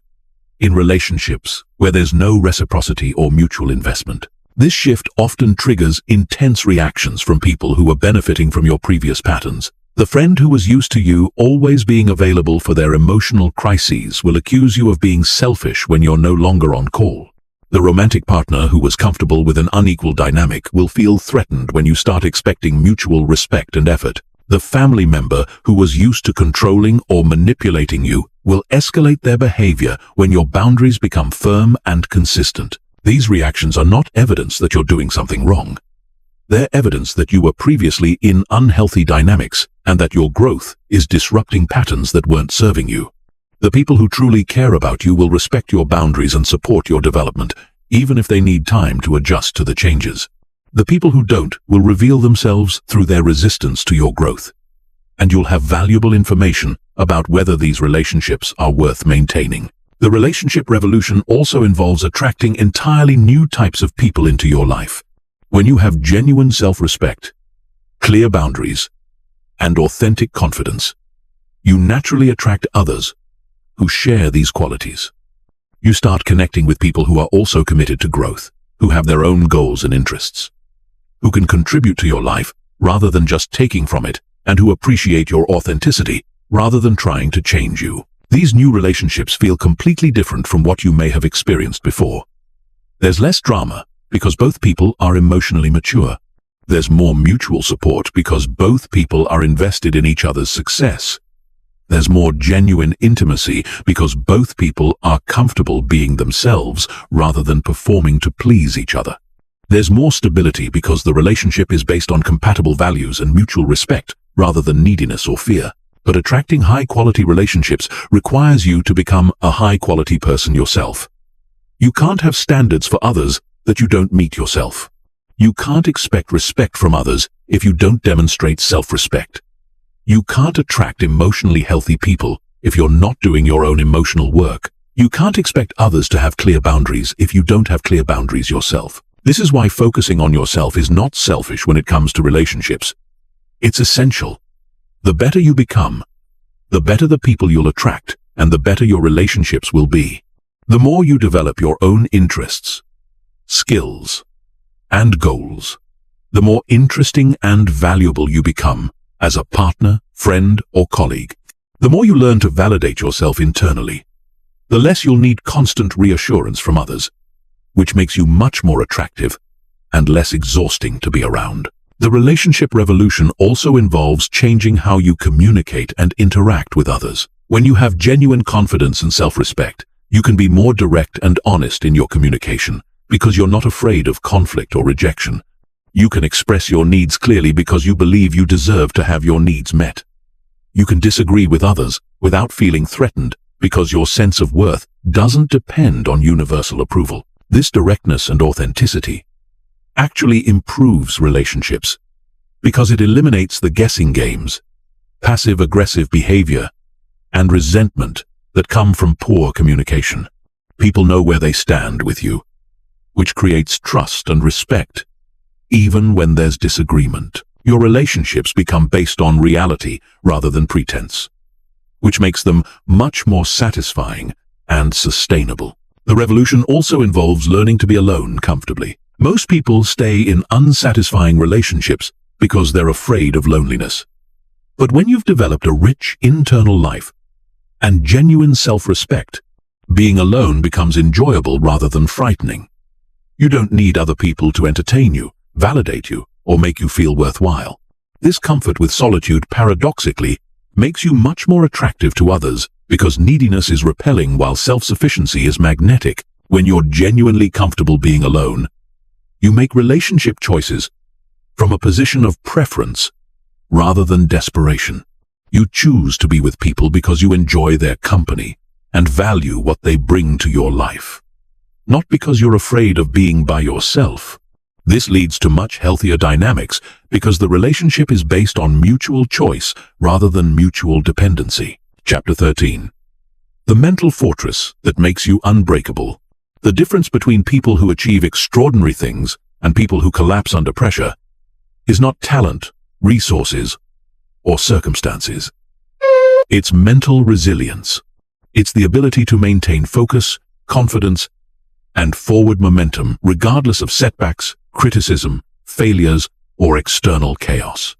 in relationships where there's no reciprocity or mutual investment. This shift often triggers intense reactions from people who are benefiting from your previous patterns. The friend who was used to you always being available for their emotional crises will accuse you of being selfish when you're no longer on call. The romantic partner who was comfortable with an unequal dynamic will feel threatened when you start expecting mutual respect and effort. The family member who was used to controlling or manipulating you will escalate their behavior when your boundaries become firm and consistent. These reactions are not evidence that you're doing something wrong. They're evidence that you were previously in unhealthy dynamics and that your growth is disrupting patterns that weren't serving you. The people who truly care about you will respect your boundaries and support your development, even if they need time to adjust to the changes. The people who don't will reveal themselves through their resistance to your growth, and you'll have valuable information about whether these relationships are worth maintaining. The relationship revolution also involves attracting entirely new types of people into your life. When you have genuine self-respect, clear boundaries, and authentic confidence, you naturally attract others who share these qualities. You start connecting with people who are also committed to growth, who have their own goals and interests, who can contribute to your life rather than just taking from it, and who appreciate your authenticity rather than trying to change you. These new relationships feel completely different from what you may have experienced before. There's less drama because both people are emotionally mature. There's more mutual support because both people are invested in each other's success. There's more genuine intimacy because both people are comfortable being themselves rather than performing to please each other. There's more stability because the relationship is based on compatible values and mutual respect rather than neediness or fear. But attracting high-quality relationships requires you to become a high-quality person yourself. You can't have standards for others that you don't meet yourself. You can't expect respect from others if you don't demonstrate self-respect. You can't attract emotionally healthy people if you're not doing your own emotional work. You can't expect others to have clear boundaries if you don't have clear boundaries yourself. This is why focusing on yourself is not selfish when it comes to relationships. It's essential. The better you become, the better the people you'll attract, and the better your relationships will be. The more you develop your own interests, skills, and goals, the more interesting and valuable you become as a partner, friend, or colleague. The more you learn to validate yourself internally, the less you'll need constant reassurance from others, which makes you much more attractive and less exhausting to be around. The relationship revolution also involves changing how you communicate and interact with others. When you have genuine confidence and self-respect, you can be more direct and honest in your communication because you're not afraid of conflict or rejection. You can express your needs clearly because you believe you deserve to have your needs met. You can disagree with others without feeling threatened because your sense of worth doesn't depend on universal approval. This directness and authenticity actually improves relationships because it eliminates the guessing games, passive-aggressive behavior, and resentment that come from poor communication. People know where they stand with you, which creates trust and respect, even when there's disagreement. Your relationships become based on reality rather than pretense, which makes them much more satisfying and sustainable. The revolution also involves learning to be alone comfortably. Most people stay in unsatisfying relationships because they're afraid of loneliness. But when you've developed a rich internal life and genuine self-respect, being alone becomes enjoyable rather than frightening. You don't need other people to entertain you, validate you, or make you feel worthwhile. This comfort with solitude paradoxically makes you much more attractive to others because neediness is repelling while self-sufficiency is magnetic. When you're genuinely comfortable being alone, you make relationship choices from a position of preference rather than desperation. You choose to be with people because you enjoy their company and value what they bring to your life, not because you're afraid of being by yourself. This leads to much healthier dynamics because the relationship is based on mutual choice rather than mutual dependency. Chapter 13. The mental fortress that makes you unbreakable. The difference between people who achieve extraordinary things and people who collapse under pressure is not talent, resources, or circumstances. It's mental resilience. It's the ability to maintain focus, confidence, and forward momentum regardless of setbacks, criticism, failures, or external chaos.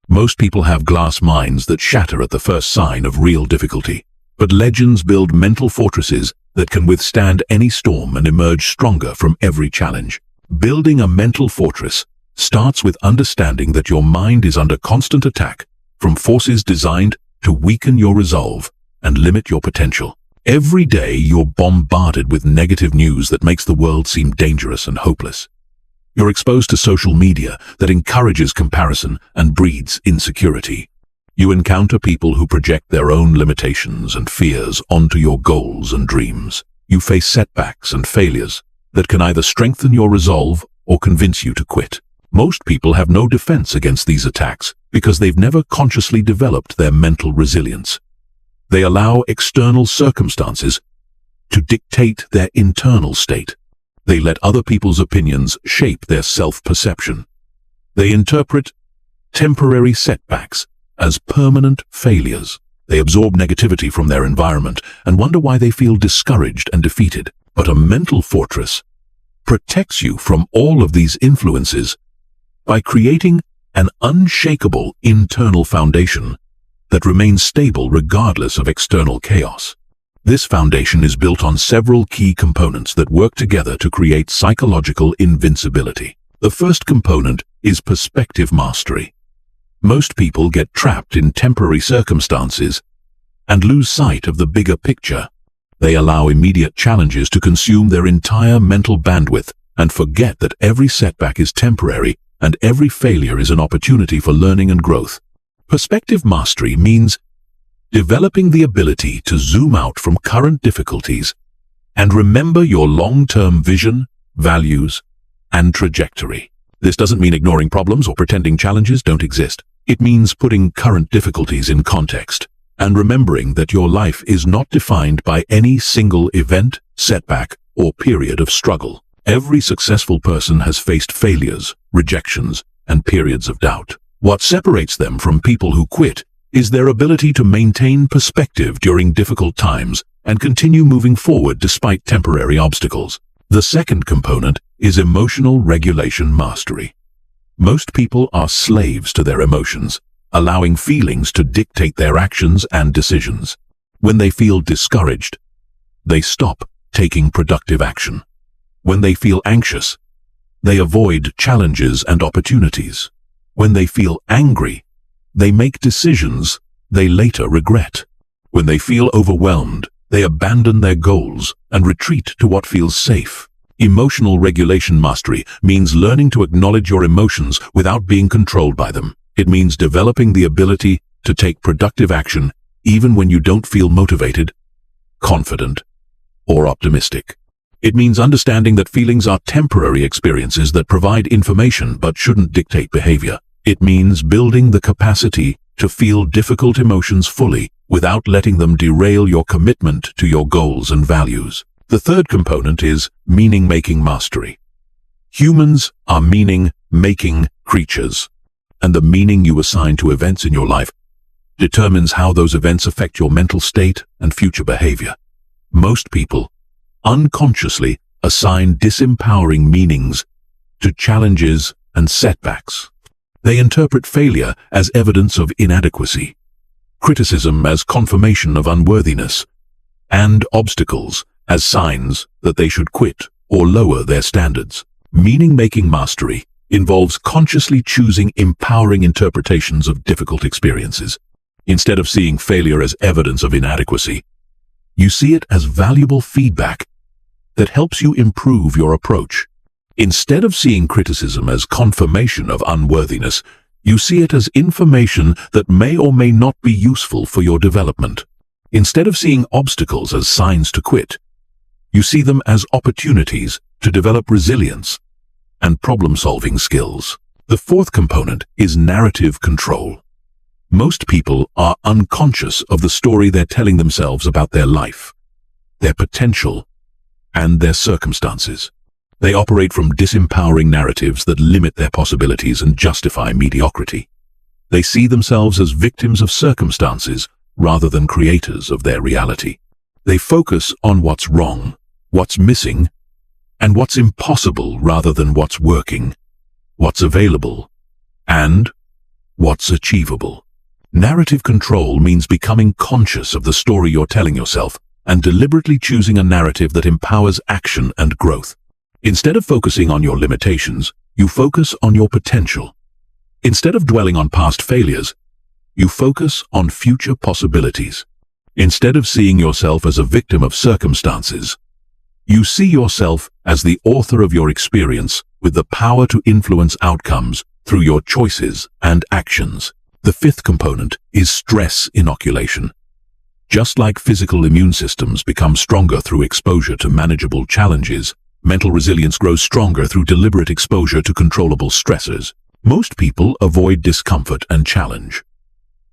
Most people have glass minds that shatter at the first sign of real difficulty, but legends build mental fortresses that can withstand any storm and emerge stronger from every challenge. Building a mental fortress starts with understanding that your mind is under constant attack from forces designed to weaken your resolve and limit your potential. Every day you're bombarded with negative news that makes the world seem dangerous and hopeless. You're exposed to social media that encourages comparison and breeds insecurity. You encounter people who project their own limitations and fears onto your goals and dreams. You face setbacks and failures that can either strengthen your resolve or convince you to quit. Most people have no defense against these attacks because they've never consciously developed their mental resilience. They allow external circumstances to dictate their internal state. They let other people's opinions shape their self-perception. They interpret temporary setbacks as permanent failures. They absorb negativity from their environment and wonder why they feel discouraged and defeated. But a mental fortress protects you from all of these influences by creating an unshakable internal foundation that remains stable regardless of external chaos. This foundation is built on several key components that work together to create psychological invincibility. The first component is perspective mastery. Most people get trapped in temporary circumstances and lose sight of the bigger picture. They allow immediate challenges to consume their entire mental bandwidth and forget that every setback is temporary and every failure is an opportunity for learning and growth. Perspective mastery means developing the ability to zoom out from current difficulties and remember your long-term vision, values, and trajectory. This doesn't mean ignoring problems or pretending challenges don't exist. It means putting current difficulties in context and remembering that your life is not defined by any single event, setback, or period of struggle. Every successful person has faced failures, rejections, and periods of doubt. What separates them from people who quit is their ability to maintain perspective during difficult times and continue moving forward despite temporary obstacles. The second component is emotional regulation mastery. Most people are slaves to their emotions, allowing feelings to dictate their actions and decisions. When they feel discouraged, they stop taking productive action. When they feel anxious, they avoid challenges and opportunities. When they feel angry, they make decisions they later regret. When they feel overwhelmed, they abandon their goals and retreat to what feels safe. Emotional regulation mastery means learning to acknowledge your emotions without being controlled by them. It means developing the ability to take productive action even when you don't feel motivated, confident, or optimistic. It means understanding that feelings are temporary experiences that provide information but shouldn't dictate behavior. It means building the capacity to feel difficult emotions fully without letting them derail your commitment to your goals and values. The third component is meaning-making mastery. Humans are meaning-making creatures, and the meaning you assign to events in your life determines how those events affect your mental state and future behavior. Most people unconsciously assign disempowering meanings to challenges and setbacks. They interpret failure as evidence of inadequacy, criticism as confirmation of unworthiness, and obstacles as signs that they should quit or lower their standards. Meaning-making mastery involves consciously choosing empowering interpretations of difficult experiences. Instead of seeing failure as evidence of inadequacy, you see it as valuable feedback that helps you improve your approach. Instead of seeing criticism as confirmation of unworthiness, you see it as information that may or may not be useful for your development. Instead of seeing obstacles as signs to quit, you see them as opportunities to develop resilience and problem-solving skills. The fourth component is narrative control. Most people are unconscious of the story they're telling themselves about their life, their potential, and their circumstances. They operate from disempowering narratives that limit their possibilities and justify mediocrity. They see themselves as victims of circumstances rather than creators of their reality. They focus on what's wrong, what's missing, and what's impossible rather than what's working, what's available, and what's achievable. Narrative control means becoming conscious of the story you're telling yourself and deliberately choosing a narrative that empowers action and growth. Instead of focusing on your limitations, you focus on your potential. Instead of dwelling on past failures, you focus on future possibilities. Instead of seeing yourself as a victim of circumstances, you see yourself as the author of your experience with the power to influence outcomes through your choices and actions. The fifth component is stress inoculation. Just like physical immune systems become stronger through exposure to manageable challenges, mental resilience grows stronger through deliberate exposure to controllable stressors. Most people avoid discomfort and challenge,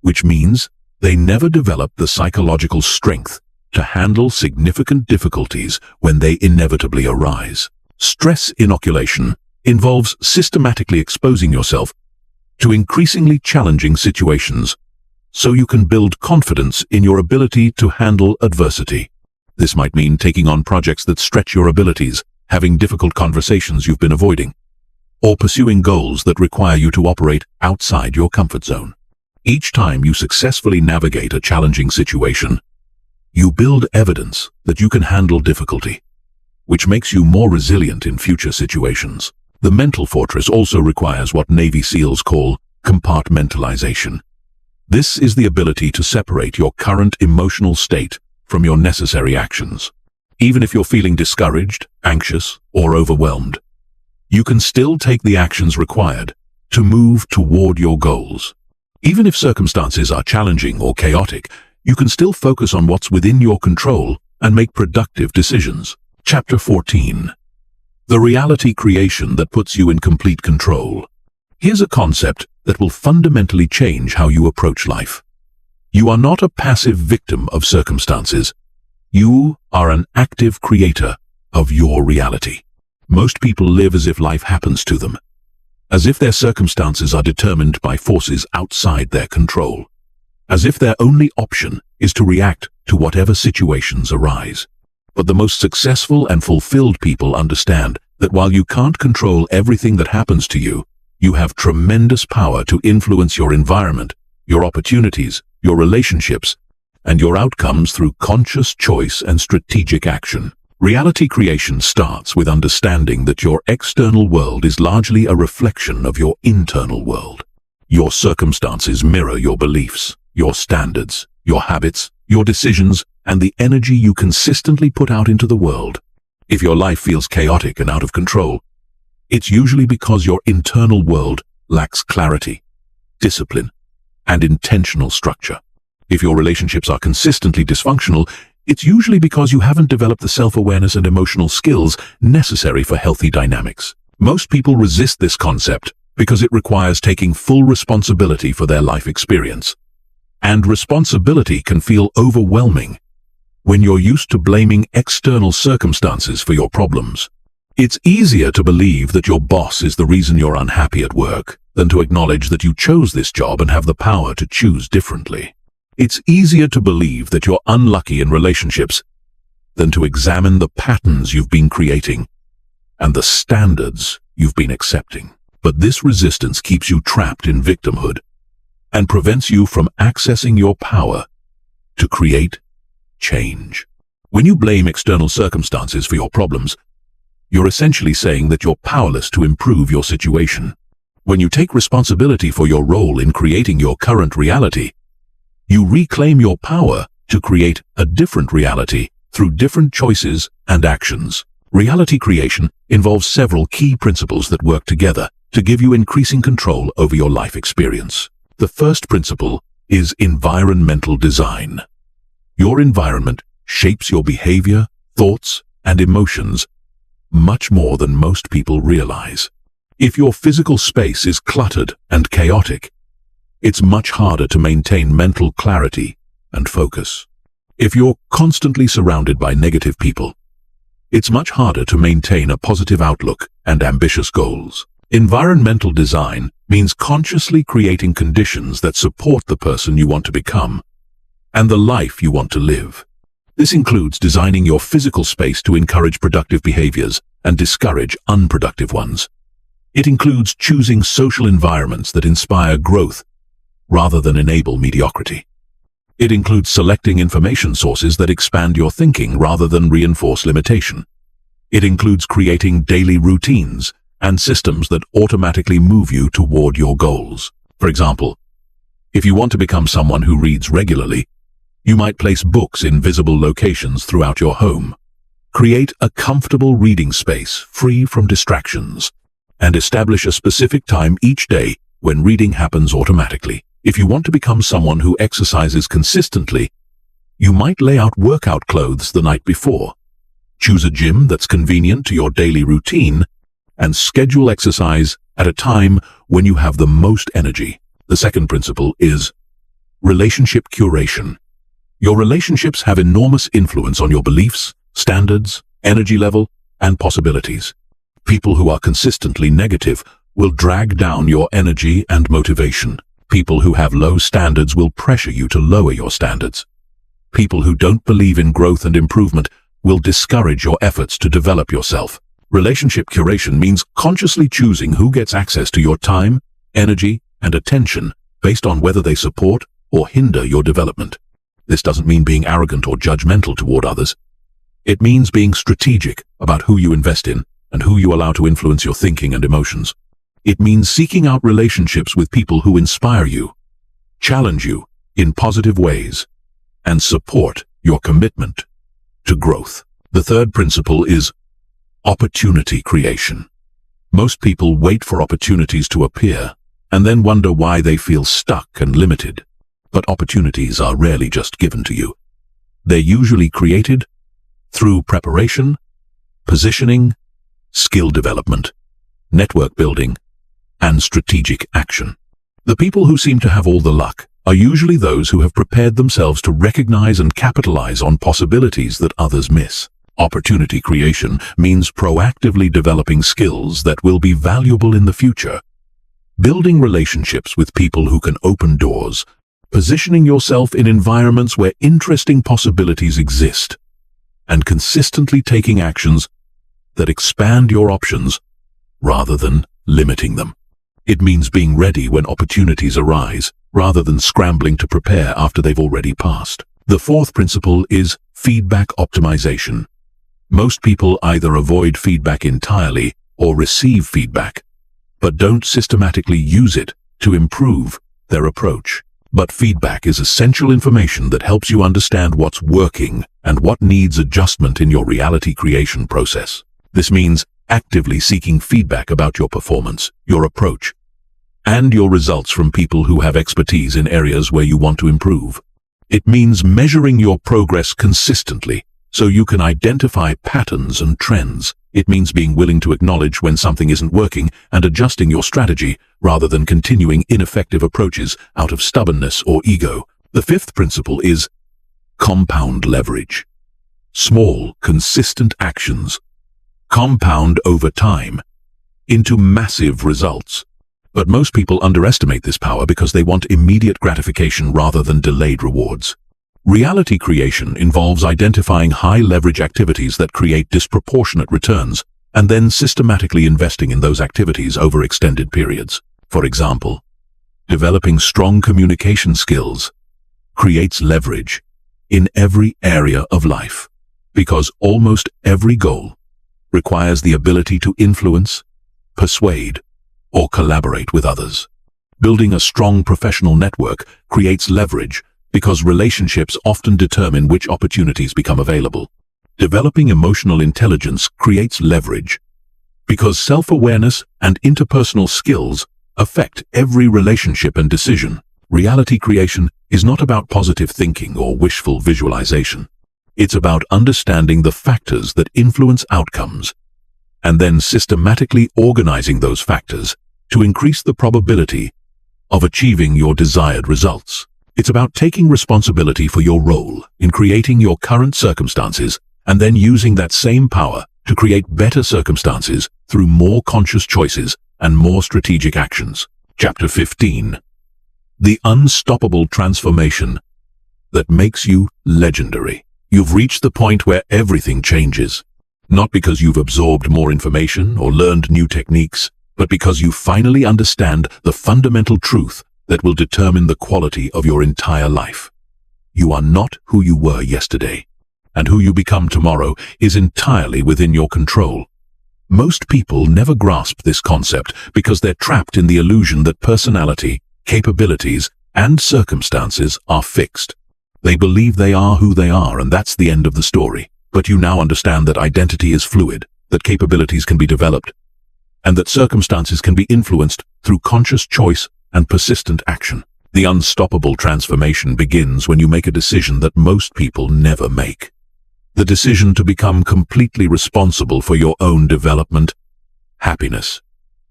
which means they never develop the psychological strength to handle significant difficulties when they inevitably arise. Stress inoculation involves systematically exposing yourself to increasingly challenging situations so you can build confidence in your ability to handle adversity. This might mean taking on projects that stretch your abilities, having difficult conversations you've been avoiding, or pursuing goals that require you to operate outside your comfort zone. Each time you successfully navigate a challenging situation, you build evidence that you can handle difficulty, which makes you more resilient in future situations. The mental fortress also requires what Navy SEALs call compartmentalization. This is the ability to separate your current emotional state from your necessary actions. Even if you're feeling discouraged, anxious, or overwhelmed, you can still take the actions required to move toward your goals. Even if circumstances are challenging or chaotic, you can still focus on what's within your control and make productive decisions. Chapter 14. The reality creation that puts you in complete control. Here's a concept that will fundamentally change how you approach life. You are not a passive victim of circumstances. You are an active creator of your reality. Most people live as if life happens to them, as if their circumstances are determined by forces outside their control, as if their only option is to react to whatever situations arise. But the most successful and fulfilled people understand that while you can't control everything that happens to you, you have tremendous power to influence your environment, your opportunities, your relationships, and your outcomes through conscious choice and strategic action. Reality creation starts with understanding that your external world is largely a reflection of your internal world. Your circumstances mirror your beliefs, your standards, your habits, your decisions, and the energy you consistently put out into the world. If your life feels chaotic and out of control, it's usually because your internal world lacks clarity, discipline, and intentional structure. If your relationships are consistently dysfunctional, it's usually because you haven't developed the self-awareness and emotional skills necessary for healthy dynamics. Most people resist this concept because it requires taking full responsibility for their life experience. And responsibility can feel overwhelming when you're used to blaming external circumstances for your problems. It's easier to believe that your boss is the reason you're unhappy at work than to acknowledge that you chose this job and have the power to choose differently. It's easier to believe that you're unlucky in relationships than to examine the patterns you've been creating and the standards you've been accepting. But this resistance keeps you trapped in victimhood and prevents you from accessing your power to create change. When you blame external circumstances for your problems, you're essentially saying that you're powerless to improve your situation. When you take responsibility for your role in creating your current reality, you reclaim your power to create a different reality through different choices and actions. Reality creation involves several key principles that work together to give you increasing control over your life experience. The first principle is environmental design. Your environment shapes your behavior, thoughts, and emotions much more than most people realize. If your physical space is cluttered and chaotic, it's much harder to maintain mental clarity and focus. If you're constantly surrounded by negative people, it's much harder to maintain a positive outlook and ambitious goals. Environmental design means consciously creating conditions that support the person you want to become and the life you want to live. This includes designing your physical space to encourage productive behaviors and discourage unproductive ones. It includes choosing social environments that inspire growth rather than enable mediocrity. It includes selecting information sources that expand your thinking rather than reinforce limitation. It includes creating daily routines and systems that automatically move you toward your goals. For example, if you want to become someone who reads regularly, you might place books in visible locations throughout your home. Create a comfortable reading space free from distractions, and establish a specific time each day when reading happens automatically. If you want to become someone who exercises consistently, you might lay out workout clothes the night before. Choose a gym that's convenient to your daily routine, and schedule exercise at a time when you have the most energy. The second principle is relationship curation. Your relationships have enormous influence on your beliefs, standards, energy level, and possibilities. People who are consistently negative will drag down your energy and motivation. People who have low standards will pressure you to lower your standards. People who don't believe in growth and improvement will discourage your efforts to develop yourself. Relationship curation means consciously choosing who gets access to your time, energy, and attention based on whether they support or hinder your development. This doesn't mean being arrogant or judgmental toward others. It means being strategic about who you invest in and who you allow to influence your thinking and emotions. It means seeking out relationships with people who inspire you, challenge you in positive ways, and support your commitment to growth. The third principle is opportunity creation. Most people wait for opportunities to appear and then wonder why they feel stuck and limited. But opportunities are rarely just given to you. They're usually created through preparation, positioning, skill development, network building, and strategic action. The people who seem to have all the luck are usually those who have prepared themselves to recognize and capitalize on possibilities that others miss. Opportunity creation means proactively developing skills that will be valuable in the future. Building relationships with people who can open doors, positioning yourself in environments where interesting possibilities exist, and consistently taking actions that expand your options rather than limiting them. It means being ready when opportunities arise, rather than scrambling to prepare after they've already passed. The fourth principle is feedback optimization. Most people either avoid feedback entirely or receive feedback, but don't systematically use it to improve their approach. But feedback is essential information that helps you understand what's working and what needs adjustment in your reality creation process. This means actively seeking feedback about your performance, your approach, and your results from people who have expertise in areas where you want to improve. It means measuring your progress consistently so you can identify patterns and trends. It means being willing to acknowledge when something isn't working and adjusting your strategy rather than continuing ineffective approaches out of stubbornness or ego. The fifth principle is compound leverage. Small, consistent actions compound over time into massive results. But most people underestimate this power because they want immediate gratification rather than delayed rewards. Reality creation involves identifying high-leverage activities that create disproportionate returns and then systematically investing in those activities over extended periods. For example, developing strong communication skills creates leverage in every area of life because almost every goal requires the ability to influence, persuade, or collaborate with others. Building a strong professional network creates leverage because relationships often determine which opportunities become available. Developing emotional intelligence creates leverage because self-awareness and interpersonal skills affect every relationship and decision. Reality creation is not about positive thinking or wishful visualization. It's about understanding the factors that influence outcomes and then systematically organizing those factors to increase the probability of achieving your desired results. It's about taking responsibility for your role in creating your current circumstances and then using that same power to create better circumstances through more conscious choices and more strategic actions. Chapter 15. The unstoppable transformation that makes you legendary. You've reached the point where everything changes, not because you've absorbed more information or learned new techniques, but because you finally understand the fundamental truth that will determine the quality of your entire life. You are not who you were yesterday, and who you become tomorrow is entirely within your control. Most people never grasp this concept because they're trapped in the illusion that personality, capabilities, and circumstances are fixed. They believe they are who they are, and that's the end of the story. But you now understand that identity is fluid, that capabilities can be developed, and that circumstances can be influenced through conscious choice and persistent action. The unstoppable transformation begins when you make a decision that most people never make. The decision to become completely responsible for your own development, happiness,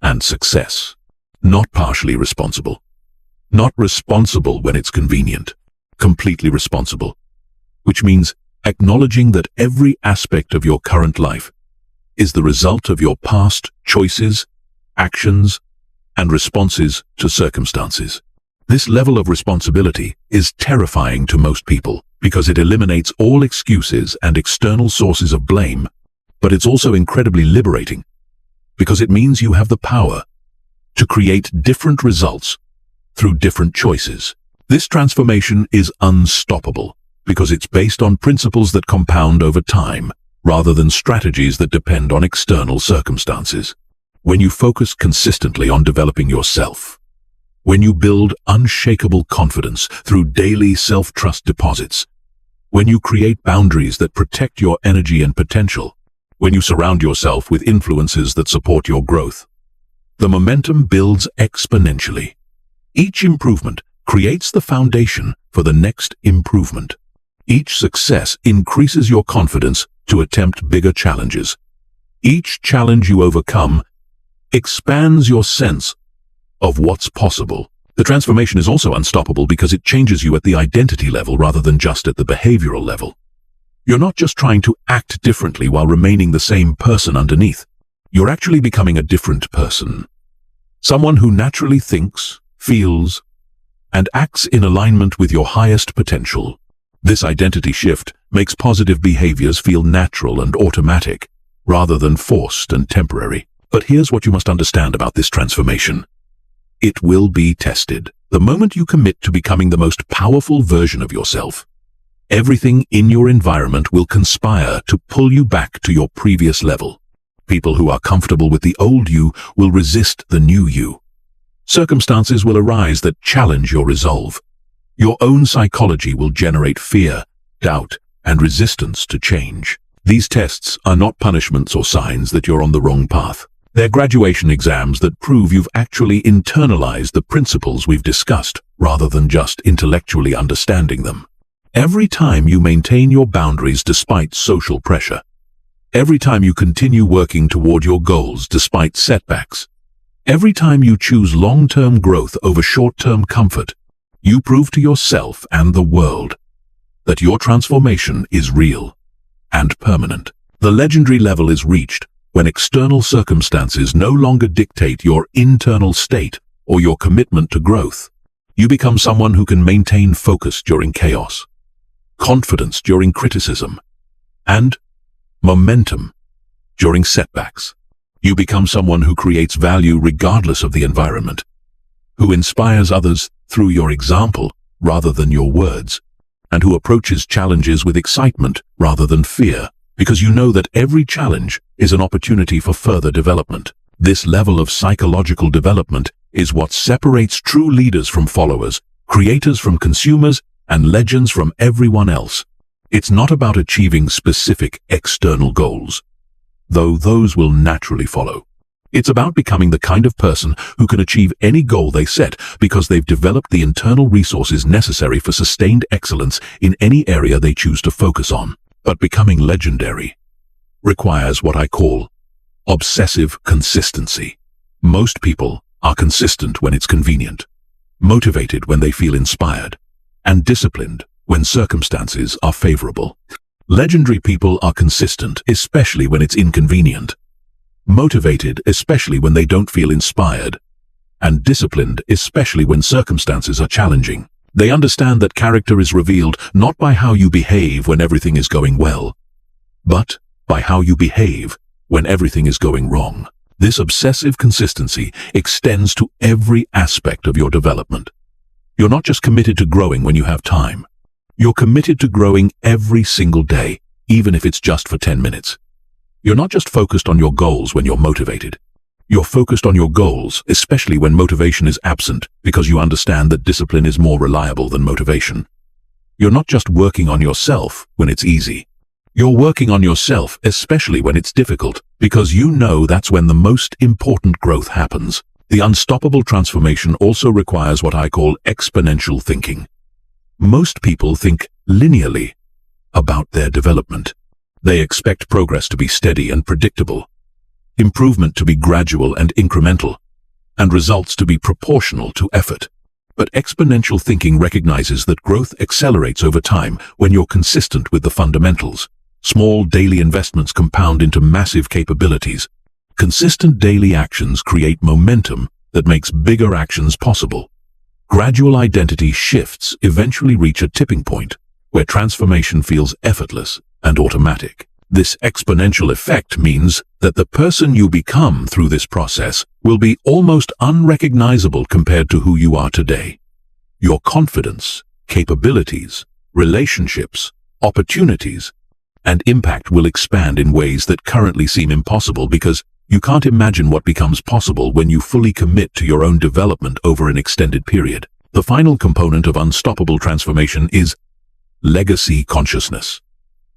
and success. Not partially responsible. Not responsible when it's convenient. Completely responsible. Which means acknowledging that every aspect of your current life is the result of your past choices, actions, and responses to circumstances. This level of responsibility is terrifying to most people because it eliminates all excuses and external sources of blame, but it's also incredibly liberating because it means you have the power to create different results through different choices. This transformation is unstoppable because it's based on principles that compound over time rather than strategies that depend on external circumstances. When you focus consistently on developing yourself, when you build unshakable confidence through daily self-trust deposits, when you create boundaries that protect your energy and potential, when you surround yourself with influences that support your growth, the momentum builds exponentially. Each improvement creates the foundation for the next improvement. Each success increases your confidence to attempt bigger challenges. Each challenge you overcome expands your sense of what's possible. The transformation is also unstoppable because it changes you at the identity level rather than just at the behavioral level. You're not just trying to act differently while remaining the same person underneath. You're actually becoming a different person. Someone who naturally thinks, feels, and acts in alignment with your highest potential. This identity shift makes positive behaviors feel natural and automatic, rather than forced and temporary. But here's what you must understand about this transformation. It will be tested. The moment you commit to becoming the most powerful version of yourself, everything in your environment will conspire to pull you back to your previous level. People who are comfortable with the old you will resist the new you. Circumstances will arise that challenge your resolve. Your own psychology will generate fear, doubt, and resistance to change. These tests are not punishments or signs that you're on the wrong path. They're graduation exams that prove you've actually internalized the principles we've discussed, rather than just intellectually understanding them. Every time you maintain your boundaries despite social pressure, every time you continue working toward your goals despite setbacks, every time you choose long-term growth over short-term comfort, you prove to yourself and the world that your transformation is real and permanent. The legendary level is reached when external circumstances no longer dictate your internal state or your commitment to growth. You become someone who can maintain focus during chaos, confidence during criticism, and momentum during setbacks. You become someone who creates value regardless of the environment, who inspires others through your example rather than your words, and who approaches challenges with excitement rather than fear, because you know that every challenge is an opportunity for further development. This level of psychological development is what separates true leaders from followers, creators from consumers, and legends from everyone else. It's not about achieving specific external goals, though those will naturally follow. It's about becoming the kind of person who can achieve any goal they set because they've developed the internal resources necessary for sustained excellence in any area they choose to focus on. But becoming legendary requires what I call obsessive consistency. Most people are consistent when it's convenient, motivated when they feel inspired, and disciplined when circumstances are favorable. Legendary people are consistent, especially when it's inconvenient, motivated, especially when they don't feel inspired, and disciplined, especially when circumstances are challenging. They understand that character is revealed not by how you behave when everything is going well, but by how you behave when everything is going wrong. This obsessive consistency extends to every aspect of your development. You're not just committed to growing when you have time. You're committed to growing every single day, even if it's just for 10 minutes. You're not just focused on your goals when you're motivated. You're focused on your goals, especially when motivation is absent, because you understand that discipline is more reliable than motivation. You're not just working on yourself when it's easy. You're working on yourself, especially when it's difficult, because you know that's when the most important growth happens. The unstoppable transformation also requires what I call exponential thinking. Most people think linearly about their development. They expect progress to be steady and predictable, improvement to be gradual and incremental, and results to be proportional to effort. But exponential thinking recognizes that growth accelerates over time when you're consistent with the fundamentals. Small daily investments compound into massive capabilities. Consistent daily actions create momentum that makes bigger actions possible. Gradual identity shifts eventually reach a tipping point where transformation feels effortless and automatic. This exponential effect means that the person you become through this process will be almost unrecognizable compared to who you are today. Your confidence, capabilities, relationships, opportunities, and impact will expand in ways that currently seem impossible because you can't imagine what becomes possible when you fully commit to your own development over an extended period. The final component of unstoppable transformation is legacy consciousness.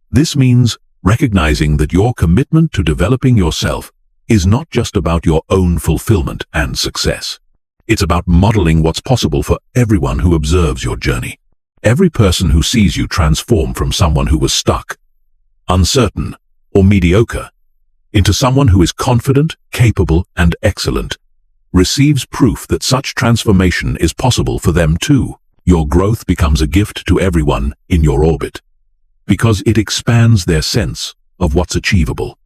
This means recognizing that your commitment to developing yourself is not just about your own fulfillment and success. It's about modeling what's possible for everyone who observes your journey. Every person who sees you transform from someone who was stuck, uncertain, or mediocre into someone who is confident, capable, and excellent receives proof that such transformation is possible for them too. Your growth becomes a gift to everyone in your orbit because it expands their sense of what's achievable.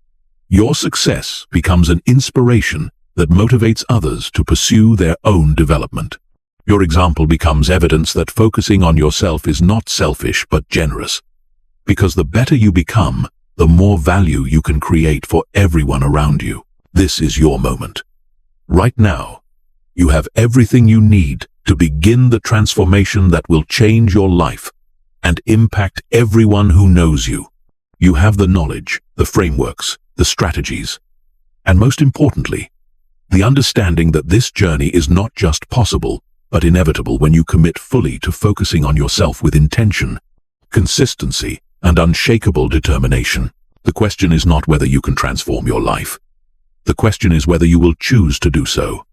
Your success becomes an inspiration that motivates others to pursue their own development. Your example becomes evidence that focusing on yourself is not selfish but generous, because the better you become, the more value you can create for everyone around you. This is your moment. Right now, you have everything you need to begin the transformation that will change your life and impact everyone who knows you. You have the knowledge, the frameworks, the strategies, and most importantly, the understanding that this journey is not just possible, but inevitable when you commit fully to focusing on yourself with intention, consistency, and unshakable determination. The question is not whether you can transform your life. The question is whether you will choose to do so.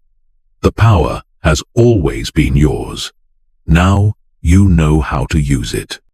The power has always been yours. Now you know how to use it.